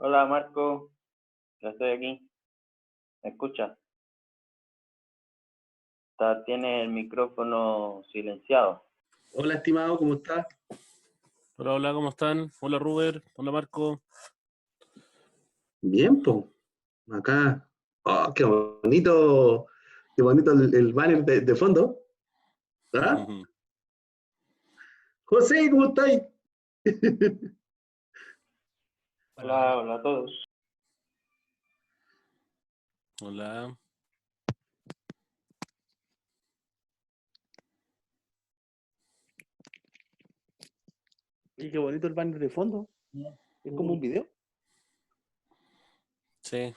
Hola Marco, ya estoy aquí. ¿Me escuchas? Tiene el micrófono silenciado. Hola, estimado, ¿cómo estás? Hola, hola, ¿cómo están? Hola, Ruber. Hola, Marco. Bien, pues, acá. Oh, qué bonito el banner de fondo. ¿Ah? José, ¿cómo estáis? Hola, hola a todos. Hola. Y qué bonito el banner de fondo. Es como un video. Sí.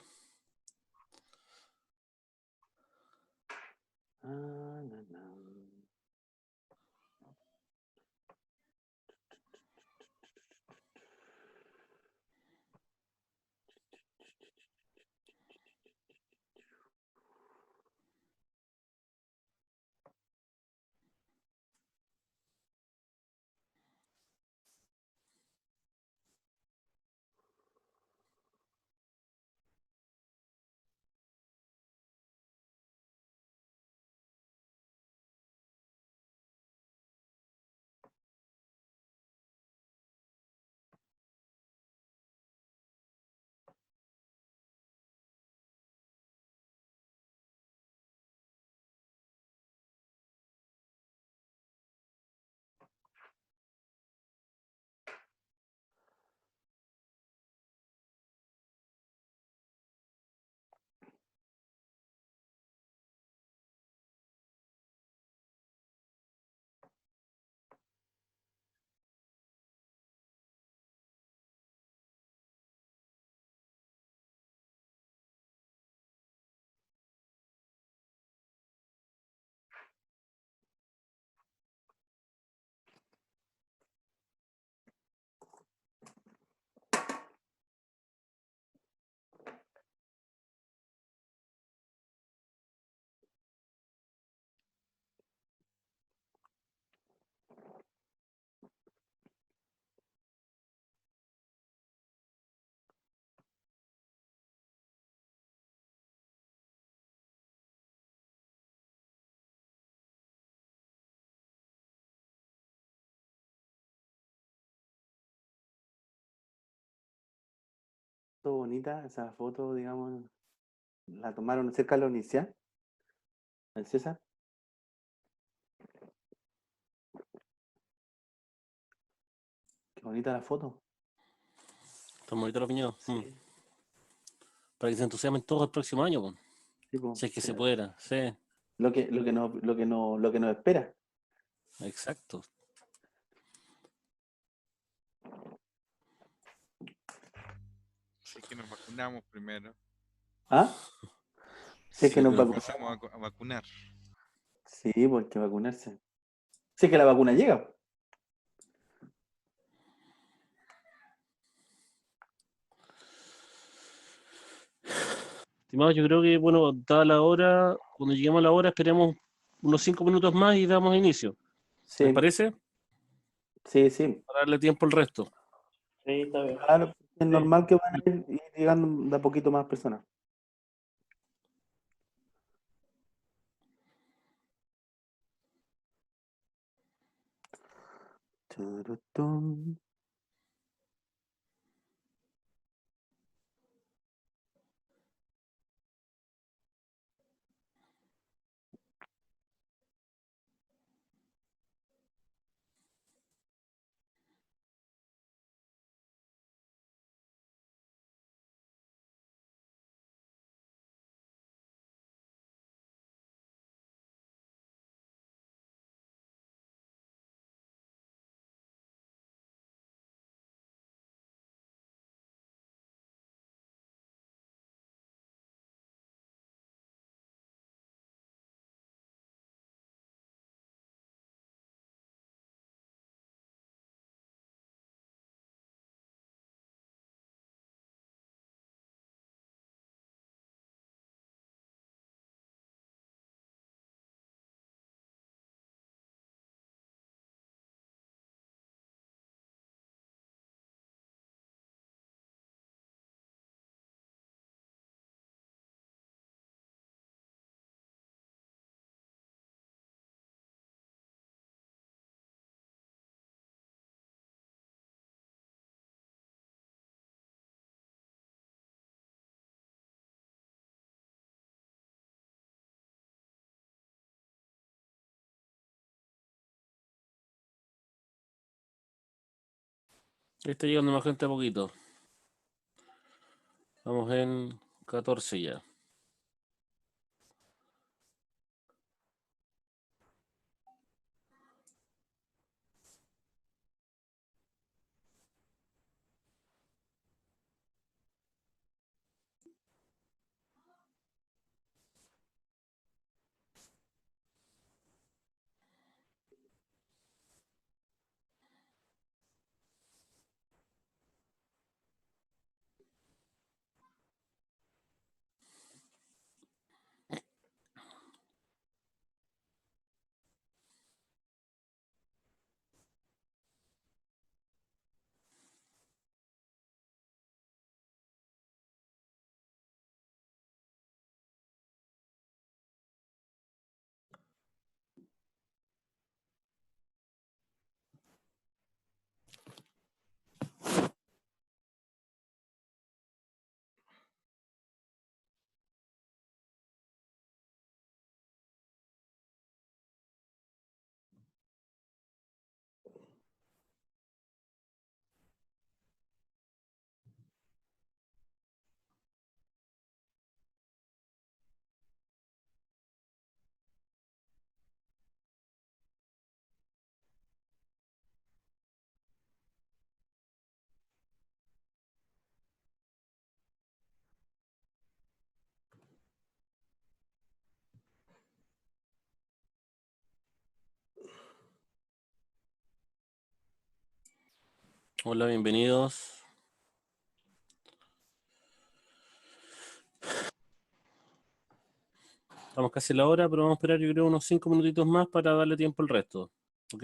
Todo bonita esa foto, digamos. La tomaron cerca de la universidad. ¿El César? Qué bonita la foto. Está bonito la opinión. Sí. Para que se entusiasmen todos el próximo año, po. Sí, po. Si es que Sí. se pudiera. Sí, Lo que nos espera. exacto. Sí, que nos vacunamos primero. ¿Ah? Si es Sí, que nos pero vacunamos. Empezamos a vacunar. Sí, pues hay que vacunarse. Si es que la vacuna llega. estimado, yo creo que, bueno, dada la hora, cuando lleguemos a la hora, esperemos unos 5 minutos más y damos inicio. ¿Les Sí, parece? sí, sí. Para darle tiempo al resto. Sí, está bien. Claro, es Sí. normal que van a ir llegando de a poquito más personas. Turutún. Está llegando más gente a poquito. Vamos en 14 ya. Hola, bienvenidos. Estamos casi a la hora, pero vamos a esperar yo creo unos 5 minutitos más para darle tiempo al resto. ¿Ok?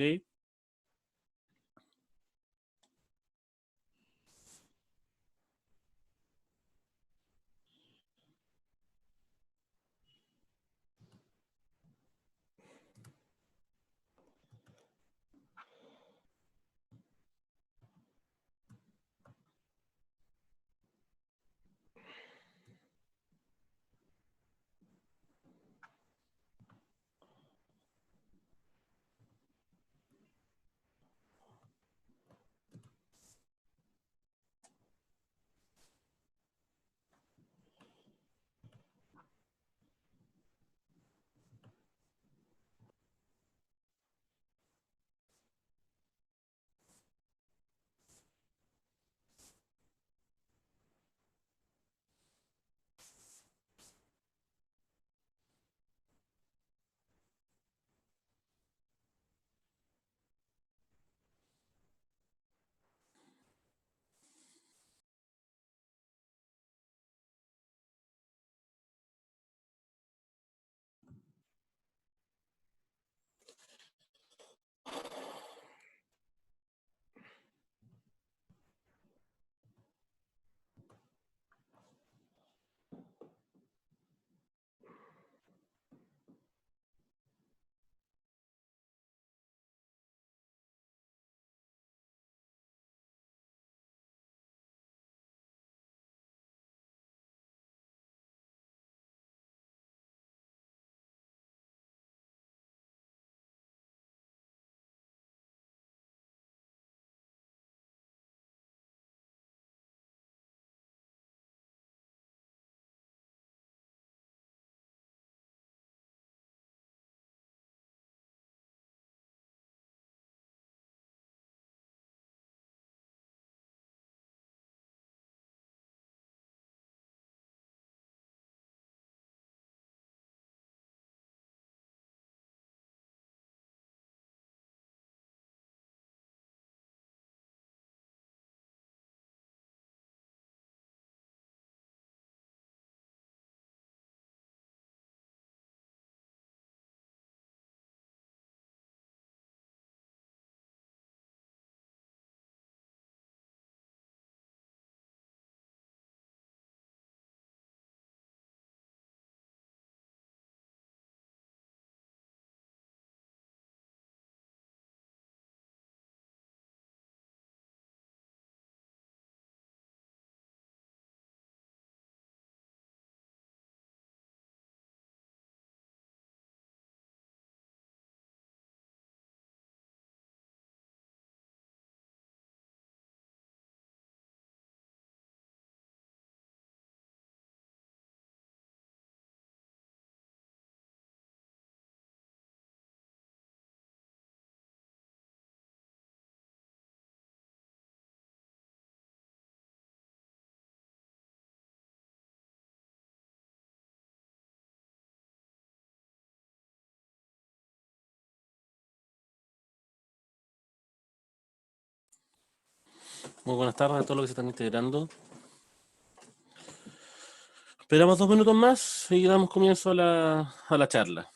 Muy buenas tardes a todos los que se están integrando. Esperamos 2 minutos más y damos comienzo a la charla.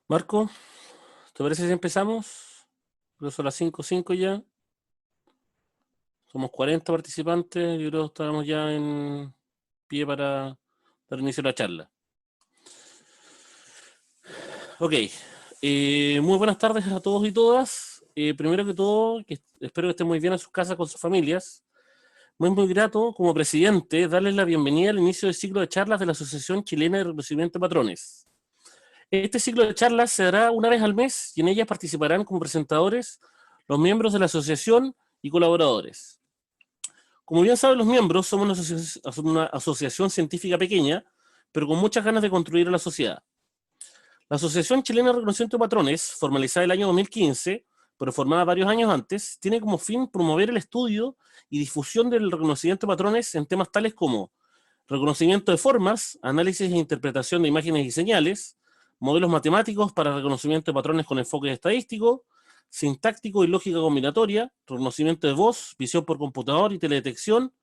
Marco, ¿te parece si empezamos? Creo que son las 5:05 ya. Somos 40 participantes. Yo creo que estamos ya en pie para dar inicio a la charla. Ok. Muy buenas tardes a todos y todas. Primero que todo, espero que estén muy bien en sus casas con sus familias. Muy grato, como presidente, darles la bienvenida al inicio del ciclo de charlas de la Asociación Chilena de Reconocimiento de Patrones. Este ciclo de charlas se dará una vez al mes y en ellas participarán como presentadores los miembros de la asociación y colaboradores. Como bien saben los miembros, somos una asociación científica pequeña, pero con muchas ganas de construir a la sociedad. La Asociación Chilena de Reconocimiento de Patrones, formalizada el año 2015, pero formada varios años antes, tiene como fin promover el estudio y difusión del reconocimiento de patrones en temas tales como reconocimiento de formas, análisis e interpretación de imágenes y señales, modelos matemáticos para reconocimiento de patrones con enfoque estadístico, sintáctico y lógica combinatoria, reconocimiento de voz, visión por computador y teledetección,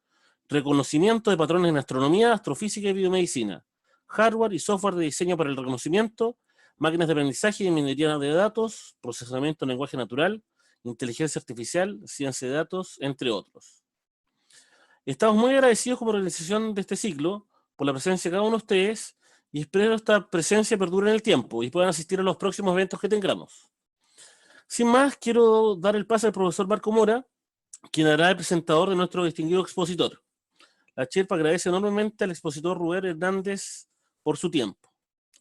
reconocimiento de patrones en astronomía, astrofísica y biomedicina, hardware y software de diseño para el reconocimiento, máquinas de aprendizaje y minería de datos, procesamiento en lenguaje natural, inteligencia artificial, ciencia de datos, entre otros. Estamos muy agradecidos como organización de este ciclo por la presencia de cada uno de ustedes y espero esta presencia perdure en el tiempo y puedan asistir a los próximos eventos que tengamos. Sin más, quiero dar el pase al profesor Marco Mora, quien hará el presentador de nuestro distinguido expositor. La Chirpa agradece enormemente al expositor Rubén Hernández por su tiempo.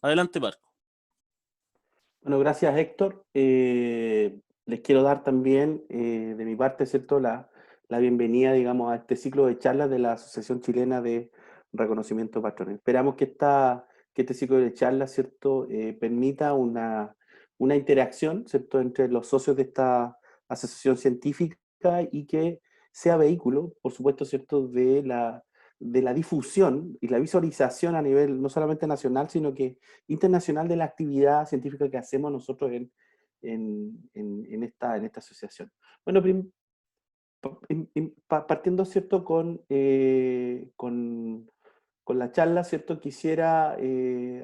Adelante, Marco. Bueno, gracias Héctor. Les quiero dar también de mi parte, ¿cierto?, la bienvenida, digamos, a este ciclo de charlas de la Asociación Chilena de Reconocimiento de Patrones. Esperamos que este ciclo de charlas, ¿cierto?, permita una interacción, ¿cierto?, entre los socios de esta asociación científica y que sea vehículo, por supuesto, ¿cierto?, de la difusión y la visualización a nivel no solamente nacional, sino que internacional de la actividad científica que hacemos nosotros en esta asociación. Bueno, partiendo, ¿cierto?, con la charla, ¿cierto?, quisiera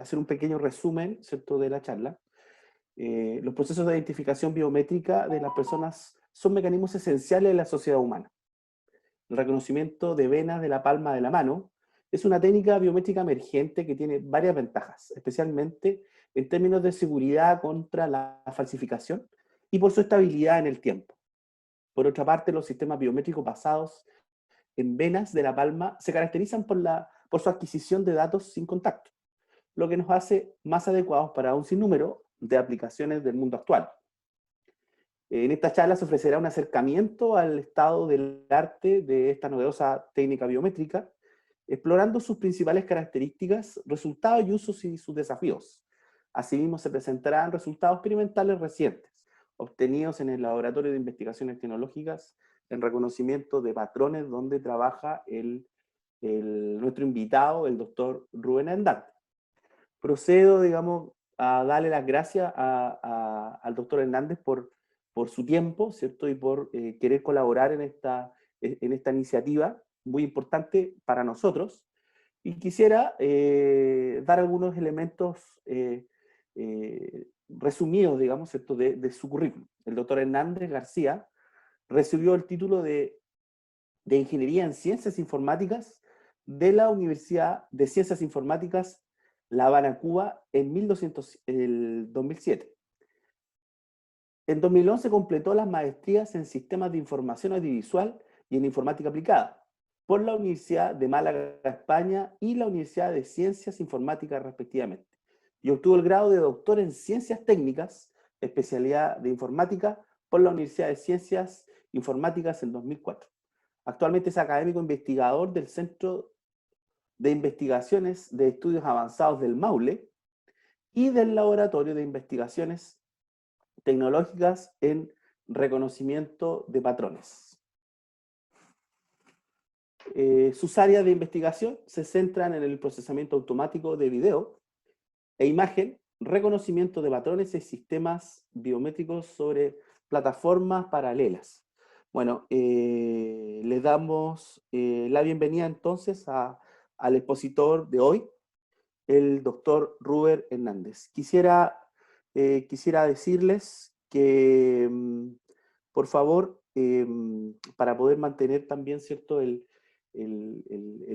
hacer un pequeño resumen, ¿cierto?, de la charla. Los procesos de identificación biométrica de las personas son mecanismos esenciales de la sociedad humana. El reconocimiento de venas de la palma de la mano es una técnica biométrica emergente que tiene varias ventajas, especialmente en términos de seguridad contra la falsificación y por su estabilidad en el tiempo. Por otra parte, los sistemas biométricos basados en venas de la palma se caracterizan por su adquisición de datos sin contacto, lo que nos hace más adecuados para un sinnúmero de aplicaciones del mundo actual. En esta charla se ofrecerá un acercamiento al estado del arte de esta novedosa técnica biométrica, explorando sus principales características, resultados y usos y sus desafíos, Asimismo, se presentarán resultados experimentales recientes, obtenidos en el Laboratorio de Investigaciones Tecnológicas en reconocimiento de patrones donde trabaja nuestro invitado, el doctor Rubén Hernández. Procedo, digamos, a darle las gracias al doctor Hernández por su tiempo, ¿cierto? Y por querer colaborar en esta iniciativa muy importante para nosotros. Y quisiera dar algunos elementos resumidos, digamos, ¿cierto? De su currículum. El doctor Hernández García recibió el título de Ingeniería en Ciencias Informáticas de la Universidad de Ciencias Informáticas La Habana, Cuba, en el 2007. En 2011 completó las maestrías en Sistemas de Información Audiovisual y en Informática Aplicada por la Universidad de Málaga, España, y la Universidad de Ciencias Informáticas, respectivamente. Y obtuvo el grado de doctor en Ciencias Técnicas, especialidad de Informática, por la Universidad de Ciencias Informáticas en 2004. Actualmente es académico investigador del Centro de Investigaciones de Estudios Avanzados del Maule y del Laboratorio de Investigaciones Tecnológicas en Reconocimiento de Patrones. Sus áreas de investigación se centran en el procesamiento automático de video e imagen, reconocimiento de patrones y sistemas biométricos sobre plataformas paralelas. Bueno, le damos la bienvenida entonces al expositor de hoy, el doctor Rubén Hernández. Quisiera decirles que, por favor, para poder mantener también, ¿cierto?, el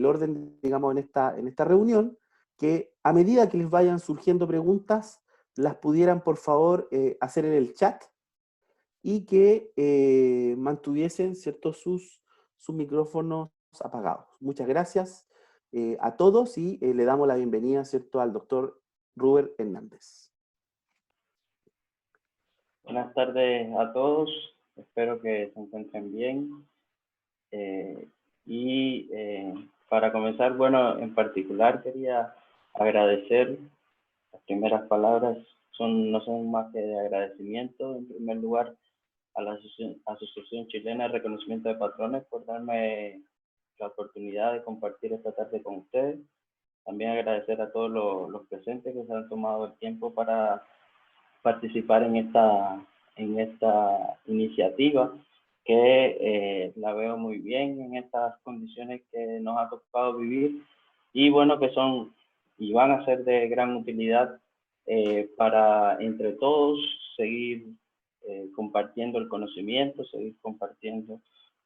orden, digamos, en esta reunión, que a medida que les vayan surgiendo preguntas, las pudieran, por favor, hacer en el chat, y que mantuviesen, ¿cierto?, sus micrófonos apagados. Muchas gracias a todos, y le damos la bienvenida, ¿cierto?, al doctor Rubén Hernández. Buenas tardes a todos, espero que se encuentren bien. Para comenzar, bueno, en particular quería agradecer, las primeras palabras no son más que de agradecimiento, en primer lugar, a la Asociación Chilena de Reconocimiento de Patrones por darme la oportunidad de compartir esta tarde con ustedes. También agradecer a todos los presentes que se han tomado el tiempo para participar en esta iniciativa, que la veo muy bien en estas condiciones que nos ha tocado vivir, y bueno, que son y van a ser de gran utilidad para entre todos seguir compartiendo el conocimiento, seguir compartiendo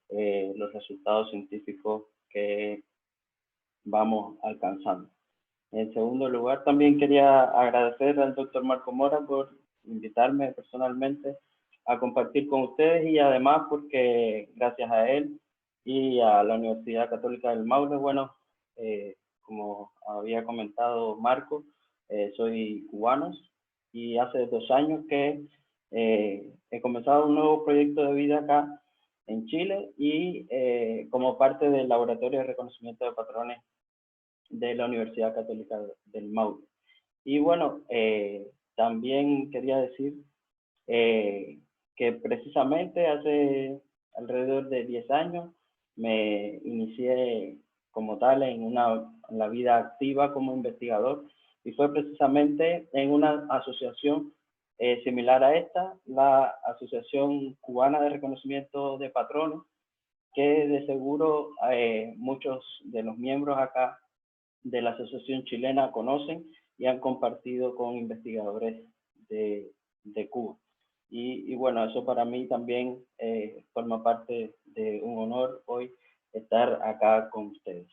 los resultados científicos que vamos alcanzando. En segundo lugar, también quería agradecer al doctor Marco Mora por invitarme personalmente a compartir con ustedes, y además porque gracias a él y a la Universidad Católica del Maule, bueno, como había comentado Marco, soy cubano, y hace 2 años que he comenzado un nuevo proyecto de vida acá en Chile, y como parte del Laboratorio de Reconocimiento de Patrones de la Universidad Católica del Maule. Y bueno, también quería decir que precisamente hace alrededor de 10 años me inicié como tal en la vida activa como investigador, y fue precisamente en una asociación similar a esta, la Asociación Cubana de Reconocimiento de Patrones, que de seguro muchos de los miembros acá de la asociación chilena conocen y han compartido con investigadores de Cuba. Y bueno, eso para mí también forma parte de un honor hoy estar acá con ustedes.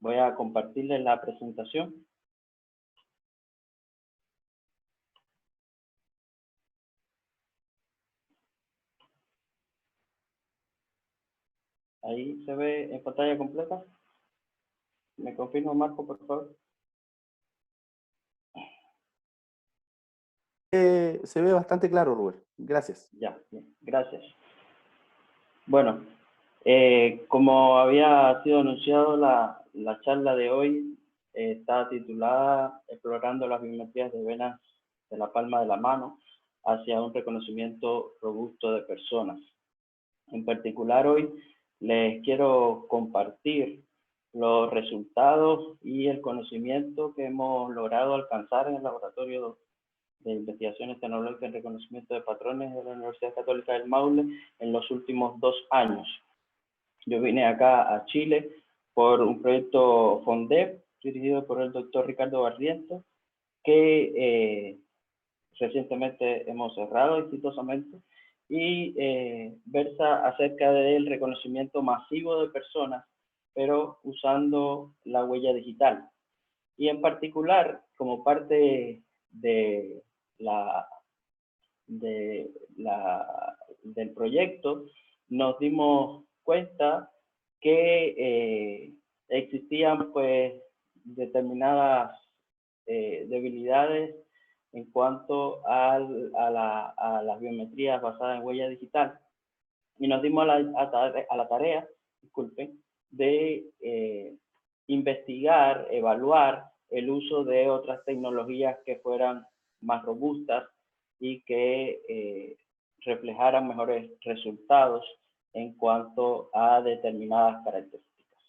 Voy a compartirles la presentación. Ahí se ve en pantalla completa. ¿Me confirma, Marco, por favor? Se ve bastante claro, Rubén. Gracias. Ya, bien, gracias. Bueno, como había sido anunciado, la charla de hoy está titulada Explorando las biometrías de venas de la palma de la mano hacia un reconocimiento robusto de personas. En particular, hoy les quiero compartir los resultados y el conocimiento que hemos logrado alcanzar en el Laboratorio de Investigaciones Tecnológicas en Reconocimiento de Patrones de la Universidad Católica del Maule en los últimos 2 años. Yo vine acá a Chile por un proyecto FONDEP dirigido por el doctor Ricardo Barrientos, que recientemente hemos cerrado exitosamente, y versa acerca del reconocimiento masivo de personas, pero usando la huella digital. Y en particular, como parte del proyecto, nos dimos cuenta que existían pues determinadas debilidades en cuanto a las biometrías basadas en huella digital, y nos dimos a la tarea, disculpen, de investigar, evaluar el uso de otras tecnologías que fueran más robustas y que reflejaran mejores resultados en cuanto a determinadas características.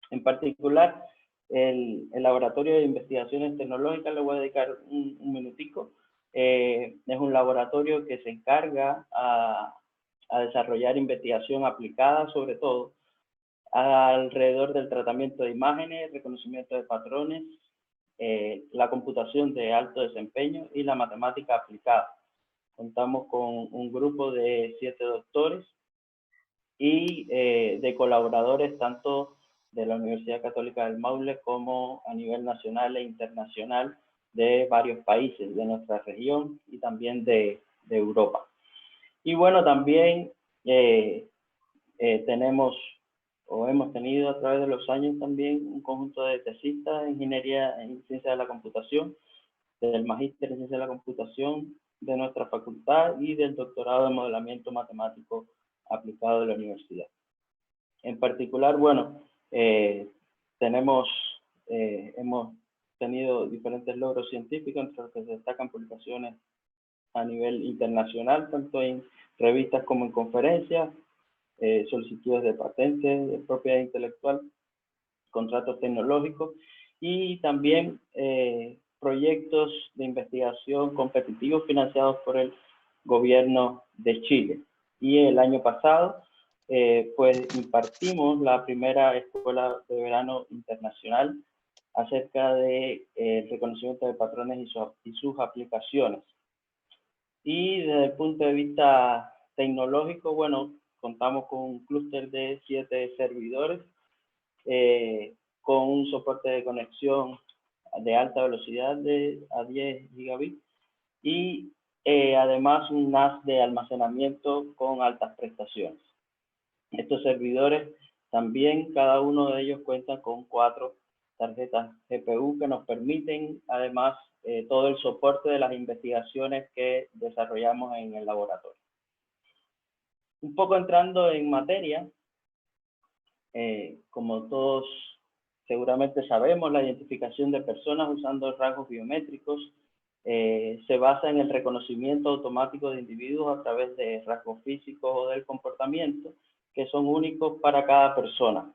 En particular, el Laboratorio de Investigaciones Tecnológicas, le voy a dedicar un minutico, es un laboratorio que se encarga a desarrollar investigación aplicada, sobre todo, alrededor del tratamiento de imágenes, reconocimiento de patrones, la computación de alto desempeño y la matemática aplicada. Contamos con un grupo de 7 doctores y de colaboradores tanto de la Universidad Católica del Maule como a nivel nacional e internacional de varios países de nuestra región y también de Europa. Y bueno, también tenemos o hemos tenido a través de los años también un conjunto de tesistas de ingeniería en ciencia de la computación, del magíster en ciencia de la computación de nuestra facultad y del doctorado de modelamiento matemático aplicado de la universidad. En particular, bueno, hemos tenido diferentes logros científicos, entre los que se destacan publicaciones a nivel internacional, tanto en revistas como en conferencias, solicitudes de patentes, de propiedad intelectual, contratos tecnológicos y también proyectos de investigación competitivos financiados por el gobierno de Chile. Y el año pasado, pues impartimos la primera escuela de verano internacional acerca de reconocimiento de patrones y sus aplicaciones. Y desde el punto de vista tecnológico, bueno, contamos con un clúster de 7 servidores con un soporte de conexión de alta velocidad a 10 gigabits y además un NAS de almacenamiento con altas prestaciones. Estos servidores también, cada uno de ellos cuenta con 4 tarjetas GPU que nos permiten además todo el soporte de las investigaciones que desarrollamos en el laboratorio. Un poco entrando en materia, como todos seguramente sabemos, la identificación de personas usando rasgos biométricos se basa en el reconocimiento automático de individuos a través de rasgos físicos o del comportamiento que son únicos para cada persona.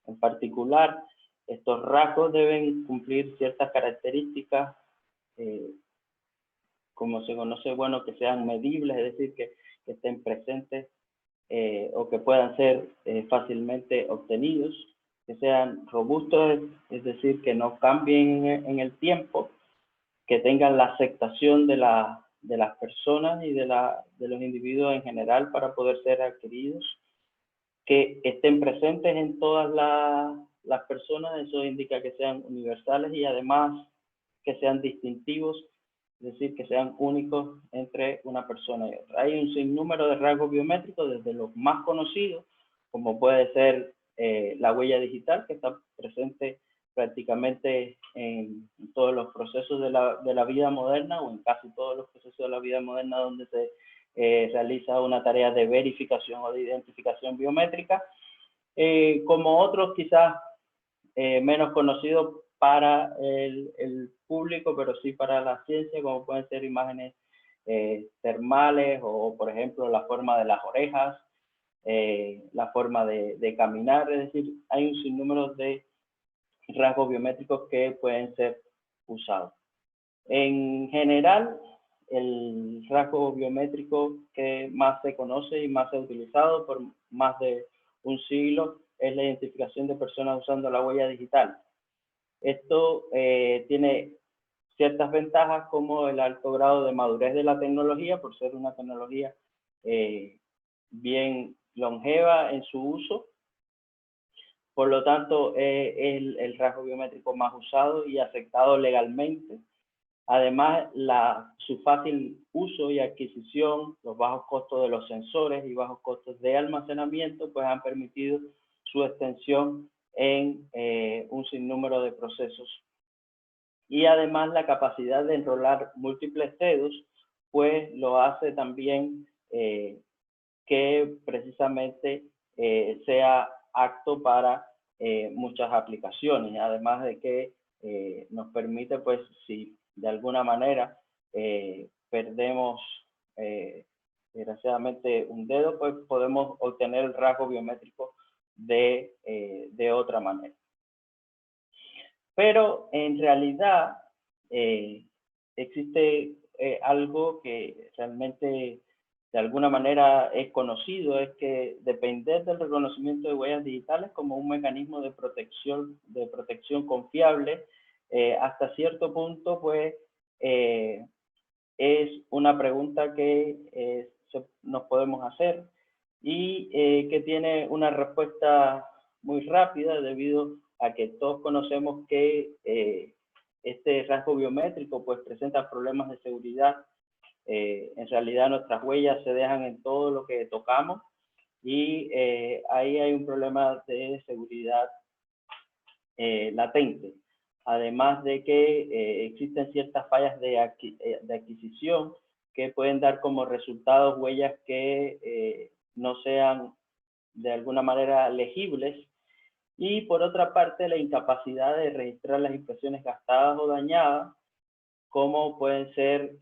En particular, estos rasgos deben cumplir ciertas características, como se conoce, bueno, que sean medibles, es decir, que estén presentes o que puedan ser fácilmente obtenidos, que sean robustos, es decir, que no cambien en el tiempo, que tengan la aceptación de las personas y de los individuos en general para poder ser adquiridos, que estén presentes en todas las personas, eso indica que sean universales y además que sean distintivos, es decir, que sean únicos entre una persona y otra. Hay un sinnúmero de rasgos biométricos, desde los más conocidos, como puede ser la huella digital, que está presente prácticamente en todos los procesos de la vida moderna, o en casi todos los procesos de la vida moderna donde se realiza una tarea de verificación o de identificación biométrica, como otros quizás menos conocidos, para el público, pero sí para la ciencia, como pueden ser imágenes termales o, por ejemplo, la forma de las orejas, la forma de caminar. Es decir, hay un sinnúmero de rasgos biométricos que pueden ser usados. En general, el rasgo biométrico que más se conoce y más se ha utilizado por más de un siglo es la identificación de personas usando la huella digital. Esto tiene ciertas ventajas como el alto grado de madurez de la tecnología, por ser una tecnología bien longeva en su uso. Por lo tanto, es el rasgo biométrico más usado y aceptado legalmente. Además, su fácil uso y adquisición, los bajos costos de los sensores y bajos costos de almacenamiento, pues han permitido su extensión en un sinnúmero de procesos. Y además la capacidad de enrolar múltiples dedos, pues lo hace también que precisamente sea apto para muchas aplicaciones, además de que nos permite, pues, si de alguna manera perdemos desgraciadamente un dedo, pues podemos obtener el rasgo biométrico de otra manera. Pero en realidad existe algo que realmente de alguna manera es conocido, es que depender del reconocimiento de huellas digitales como un mecanismo de protección confiable, hasta cierto punto, pues, es una pregunta que nos podemos hacer y que tiene una respuesta muy rápida debido a que todos conocemos que este rasgo biométrico pues presenta problemas de seguridad. En realidad nuestras huellas se dejan en todo lo que tocamos y ahí hay un problema de seguridad latente. Además de que existen ciertas fallas de adquisición que pueden dar como resultado huellas que no sean de alguna manera legibles. Y por otra parte, la incapacidad de registrar las impresiones gastadas o dañadas, como pueden ser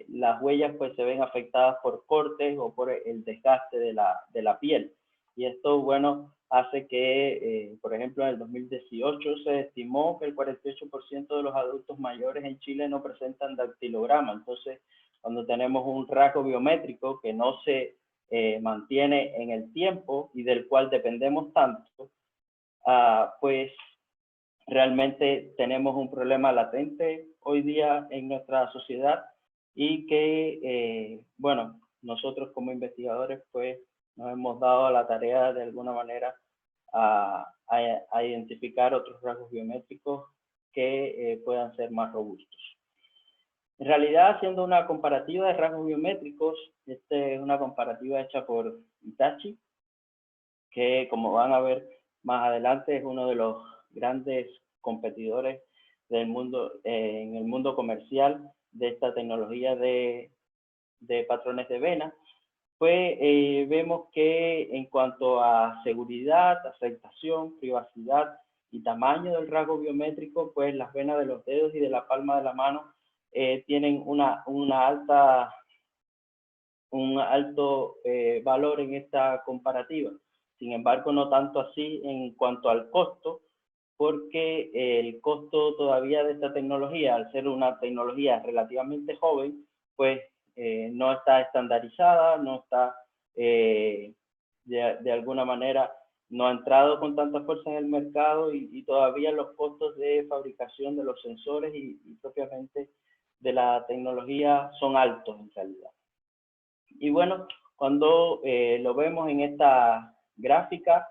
las huellas, pues se ven afectadas por cortes o por el desgaste de la piel. Y esto, bueno, hace que, por ejemplo, en el 2018 se estimó que el 48% de los adultos mayores en Chile no presentan dactilograma. Entonces, cuando tenemos un rasgo biométrico que no se mantiene en el tiempo y del cual dependemos tanto, pues realmente tenemos un problema latente hoy día en nuestra sociedad y que, bueno, nosotros como investigadores pues nos hemos dado a la tarea de alguna manera a identificar otros rasgos biométricos que puedan ser más robustos. En realidad, haciendo una comparativa de rasgos biométricos, esta es una comparativa hecha por Hitachi, que como van a ver más adelante es uno de los grandes competidores del mundo, en el mundo comercial de esta tecnología de patrones de vena. Pues vemos que en cuanto a seguridad, aceptación, privacidad y tamaño del rasgo biométrico, pues las venas de los dedos y de la palma de la mano tienen un alto valor en esta comparativa. Sin embargo, no tanto así en cuanto al costo, porque el costo todavía de esta tecnología, al ser una tecnología relativamente joven, pues no está estandarizada, no está de alguna manera, no ha entrado con tanta fuerza en el mercado y todavía los costos de fabricación de los sensores y propiamente de la tecnología son altos en realidad. Y bueno, cuando lo vemos en esta gráfica,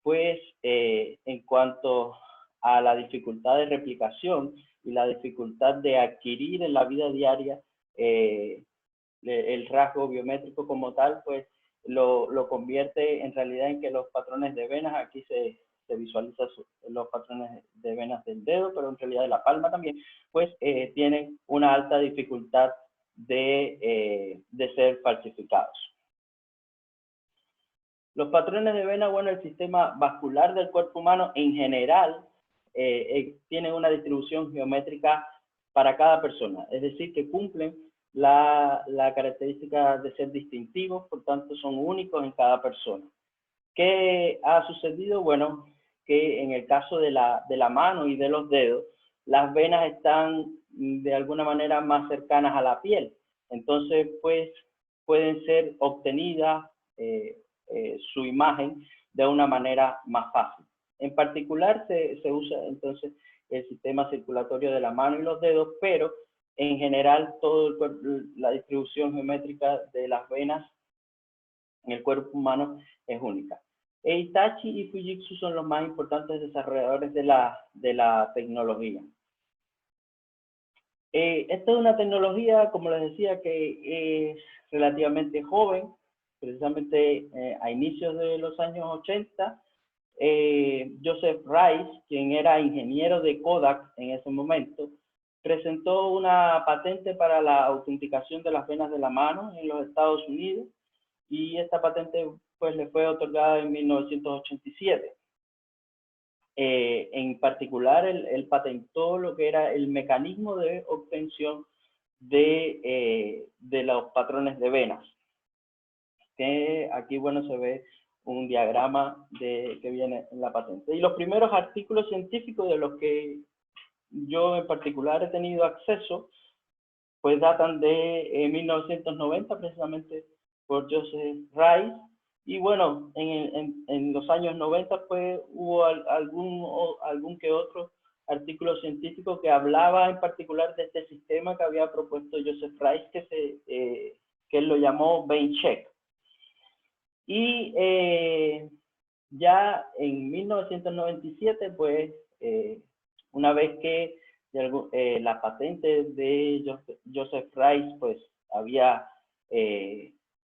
pues en cuanto a la dificultad de replicación y la dificultad de adquirir en la vida diaria el rasgo biométrico como tal, pues lo convierte en realidad en que los patrones de venas, aquí se visualiza los patrones de venas del dedo, pero en realidad de la palma también, pues tienen una alta dificultad de ser falsificados. Los patrones de vena, bueno, el sistema vascular del cuerpo humano en general tienen una distribución geométrica para cada persona, es decir, que cumplen la característica de ser distintivos, por tanto son únicos en cada persona. ¿Qué ha sucedido? Bueno, que en el caso de la mano y de los dedos, las venas están de alguna manera más cercanas a la piel. Entonces, pues, pueden ser obtenidas su imagen de una manera más fácil. En particular, se usa entonces el sistema circulatorio de la mano y los dedos, pero en general todo el cuerpo, la distribución geométrica de las venas en el cuerpo humano es única. Hitachi y Fujitsu son los más importantes desarrolladores de la tecnología. Esta es una tecnología, como les decía, que es relativamente joven, precisamente a inicios de los años 80. Joseph Rice, quien era ingeniero de Kodak en ese momento, presentó una patente para la autenticación de las venas de la mano en los Estados Unidos, y esta patente pues le fue otorgada en 1987. En particular, él patentó lo que era el mecanismo de obtención de los patrones de venas. Que aquí, bueno, se ve un diagrama que viene en la patente. Y los primeros artículos científicos de los que yo en particular he tenido acceso, pues datan de 1990, precisamente por Joseph Rice. Y bueno, en los años 90 pues hubo algún que otro artículo científico que hablaba en particular de este sistema que había propuesto Joseph Rice, que él lo llamó Vein Check. Y ya en 1997, pues, una vez que la patente de Joseph Rice pues había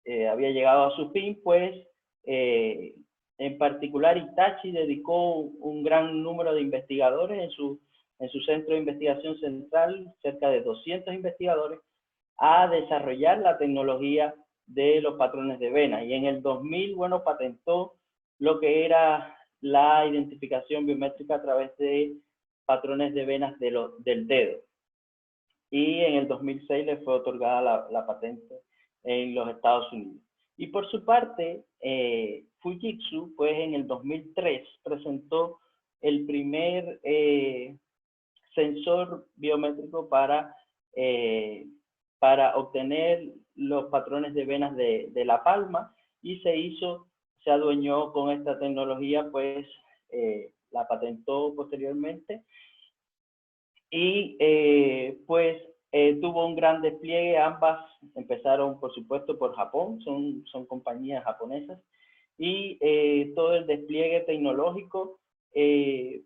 llegado a su fin, pues en particular Hitachi dedicó un gran número de investigadores en su centro de investigación central, cerca de 200 investigadores, a desarrollar la tecnología de los patrones de vena. Y en el 2000, bueno, patentó lo que era la identificación biométrica a través de patrones de venas del dedo. Y en el 2006 le fue otorgada la patente en los Estados Unidos. Y por su parte, Fujitsu, pues en el 2003 presentó el primer sensor biométrico para obtener los patrones de venas de la palma, y se adueñó con esta tecnología, pues la patentó posteriormente, y pues tuvo un gran despliegue. Ambas empezaron, por supuesto, por Japón, son compañías japonesas, y todo el despliegue tecnológico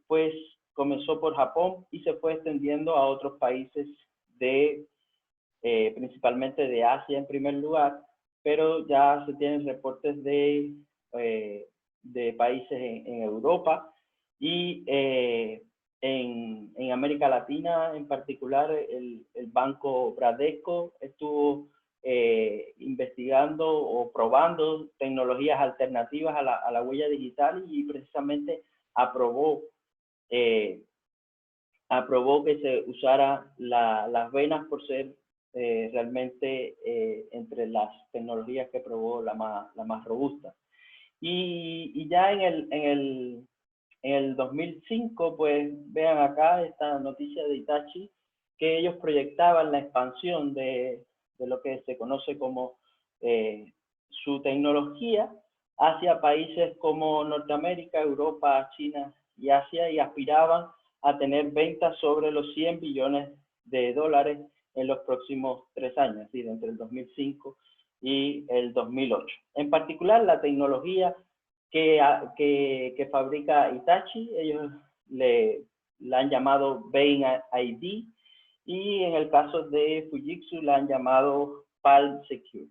pues comenzó por Japón y se fue extendiendo a otros países principalmente de Asia en primer lugar, pero ya se tienen reportes de países en Europa y en América Latina. En particular, el Banco Bradesco estuvo investigando o probando tecnologías alternativas a la huella digital, y precisamente aprobó que se usara las venas por ser realmente entre las tecnologías que probó la más robusta. Y ya en el 2005, pues vean acá esta noticia de Hitachi, que ellos proyectaban la expansión de lo que se conoce como su tecnología hacia países como Norteamérica, Europa, China y Asia, y aspiraban a tener ventas sobre los 100 billones de dólares en los próximos 3 años, es decir, entre el 2005 y el 2008. En particular, la tecnología que fabrica Hitachi, ellos la han llamado Vein ID, y en el caso de Fujitsu la han llamado Palm Secure.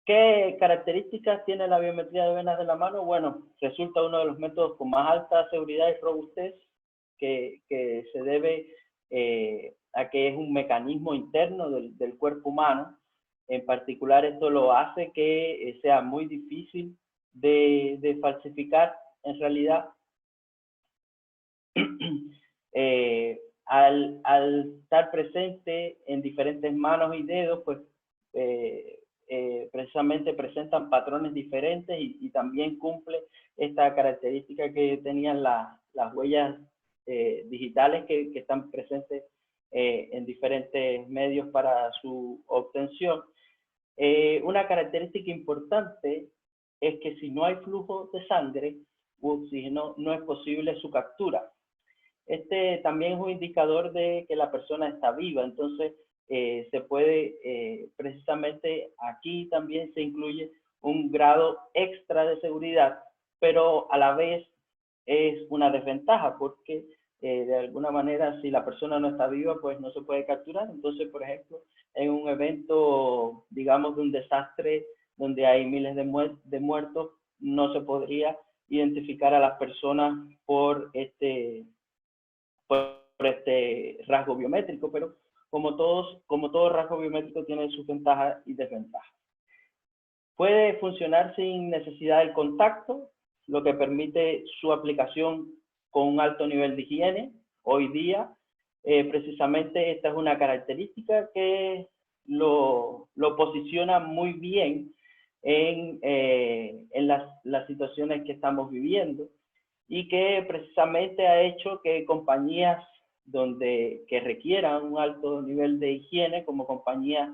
¿Qué características tiene la biometría de venas de la mano? Bueno, resulta uno de los métodos con más alta seguridad y robustez, que se debe a que es un mecanismo interno del cuerpo humano. En particular, esto lo hace que sea muy difícil de falsificar en realidad, al estar presente en diferentes manos y dedos, pues precisamente presentan patrones diferentes y también cumple esta característica que tenían las huellas digitales que están presentes en diferentes medios para su obtención. Una característica importante es que si no hay flujo de sangre u oxígeno, no es posible su captura. Este también es un indicador de que la persona está viva, entonces se puede, precisamente aquí también se incluye un grado extra de seguridad, pero a la vez es una desventaja porque de alguna manera si la persona no está viva pues no se puede capturar. Entonces, por ejemplo, en un evento, digamos, de un desastre donde hay miles de muertos, no se podría identificar a las personas por este rasgo biométrico, pero como todo rasgo biométrico tiene sus ventajas y desventajas. Puede funcionar sin necesidad del contacto, lo que permite su aplicación con un alto nivel de higiene. Hoy día, precisamente esta es una característica que lo posiciona muy bien en las situaciones que estamos viviendo y que precisamente ha hecho que compañías que requieran un alto nivel de higiene, como compañías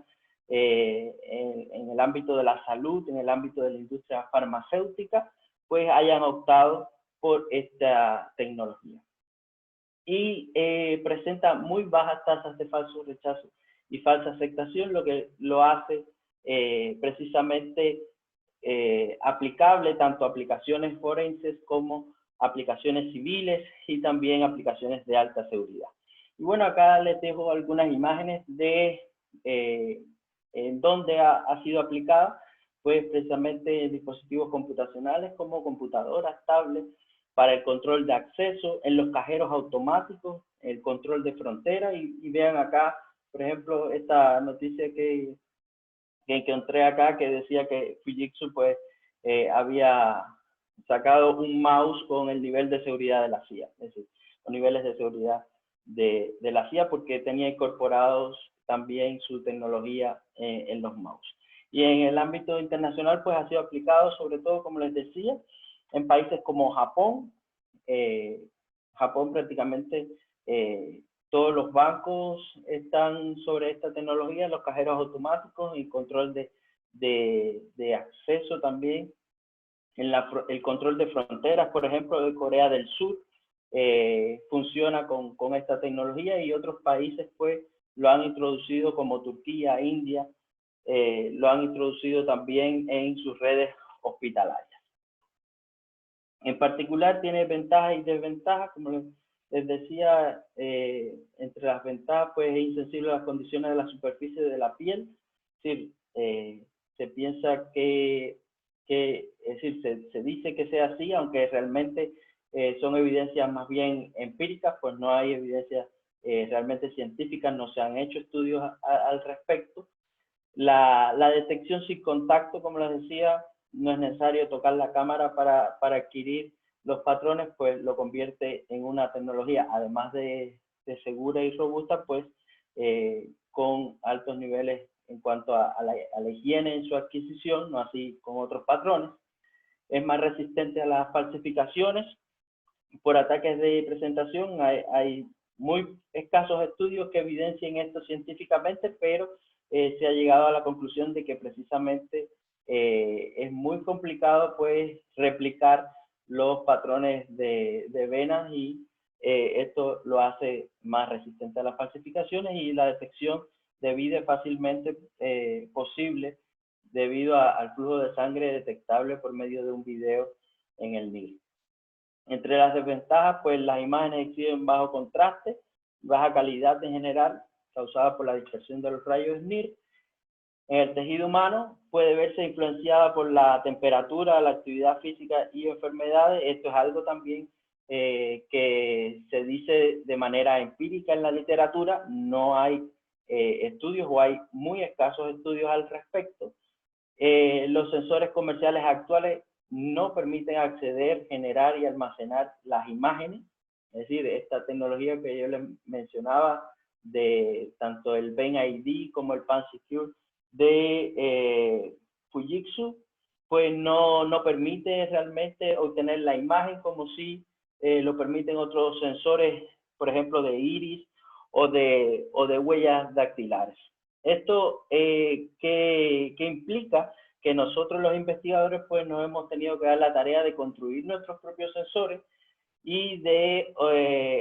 en el ámbito de la salud, en el ámbito de la industria farmacéutica, pues hayan optado por esta tecnología. Y presenta muy bajas tasas de falso rechazo y falsa aceptación, lo que lo hace precisamente aplicable tanto a aplicaciones forenses como aplicaciones civiles y también aplicaciones de alta seguridad. Y bueno, acá les dejo algunas imágenes de en dónde ha sido aplicada, pues precisamente en dispositivos computacionales como computadoras, tablets, para el control de acceso, en los cajeros automáticos, el control de frontera, y vean acá, por ejemplo, esta noticia que encontré acá que decía que Fujitsu pues había sacado un mouse con el nivel de seguridad de la CIA, es decir, con niveles de seguridad de la CIA, porque tenía incorporados también su tecnología en los mouse. Y en el ámbito internacional pues ha sido aplicado sobre todo, como les decía, en países como Japón. Japón prácticamente todos los bancos están sobre esta tecnología, los cajeros automáticos y control de acceso también. El control de fronteras, por ejemplo, de Corea del Sur, funciona con esta tecnología, y otros países pues lo han introducido como Turquía, India, lo han introducido también en sus redes hospitalarias. En particular tiene ventajas y desventajas, como les decía, entre las ventajas pues es insensible a las condiciones de la superficie de la piel, es decir, se piensa es decir, se dice que sea así, aunque realmente son evidencias más bien empíricas, pues no hay evidencias realmente científicas, no se han hecho estudios al respecto. La detección sin contacto, como les decía, no es necesario tocar la cámara para adquirir los patrones, pues lo convierte en una tecnología, además de segura y robusta, pues con altos niveles en cuanto a la higiene en su adquisición, no así con otros patrones. Es más resistente a las falsificaciones por ataques de presentación. Hay muy escasos estudios que evidencien esto científicamente, pero se ha llegado a la conclusión de que precisamente es muy complicado pues replicar los patrones de venas, y esto lo hace más resistente a las falsificaciones, y la detección de vida es fácilmente posible debido al flujo de sangre detectable por medio de un video en el NIR. Entre las desventajas, pues las imágenes exhiben bajo contraste, baja calidad en general, causada por la dispersión de los rayos NIR. En el tejido humano puede verse influenciada por la temperatura, la actividad física y enfermedades. Esto es algo también que se dice de manera empírica en la literatura. No hay estudios, o hay muy escasos estudios al respecto. Los sensores comerciales actuales no permiten acceder, generar y almacenar las imágenes. Es decir, esta tecnología que yo les mencionaba, de tanto el Vein ID como el PanSecure de Fujitsu, pues no permite realmente obtener la imagen como si lo permiten otros sensores, por ejemplo, de iris o de huellas dactilares. Esto que implica que nosotros los investigadores pues nos hemos tenido que dar la tarea de construir nuestros propios sensores y de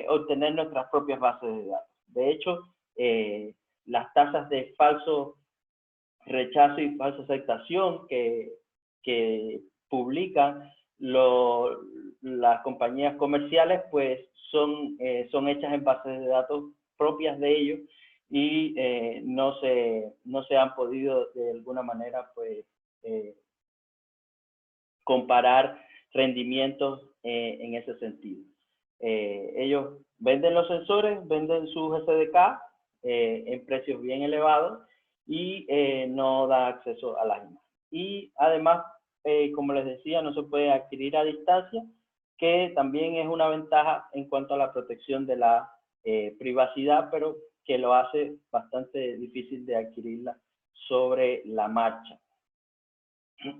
obtener nuestras propias bases de datos. De hecho, las tasas de falso rechazo y falsa aceptación que publican las compañías comerciales, pues son hechas en bases de datos propias de ellos y no se han podido de alguna manera pues comparar rendimientos en ese sentido. Ellos venden los sensores, venden sus SDK en precios bien elevados y no da acceso a las imágenes. Y además, como les decía, no se puede adquirir a distancia, que también es una ventaja en cuanto a la protección de la privacidad, pero que lo hace bastante difícil de adquirirla sobre la marcha.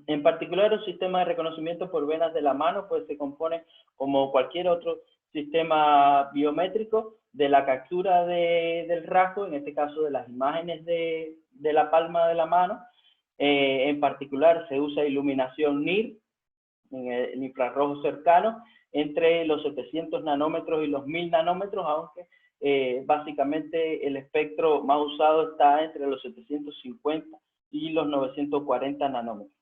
En particular, el sistema de reconocimiento por venas de la mano pues se compone como cualquier otro sistema biométrico de la captura del rasgo, en este caso de las imágenes de la palma de la mano. En particular se usa iluminación NIR, en el infrarrojo cercano, entre los 700 nanómetros y los 1000 nanómetros, aunque básicamente el espectro más usado está entre los 750 y los 940 nanómetros.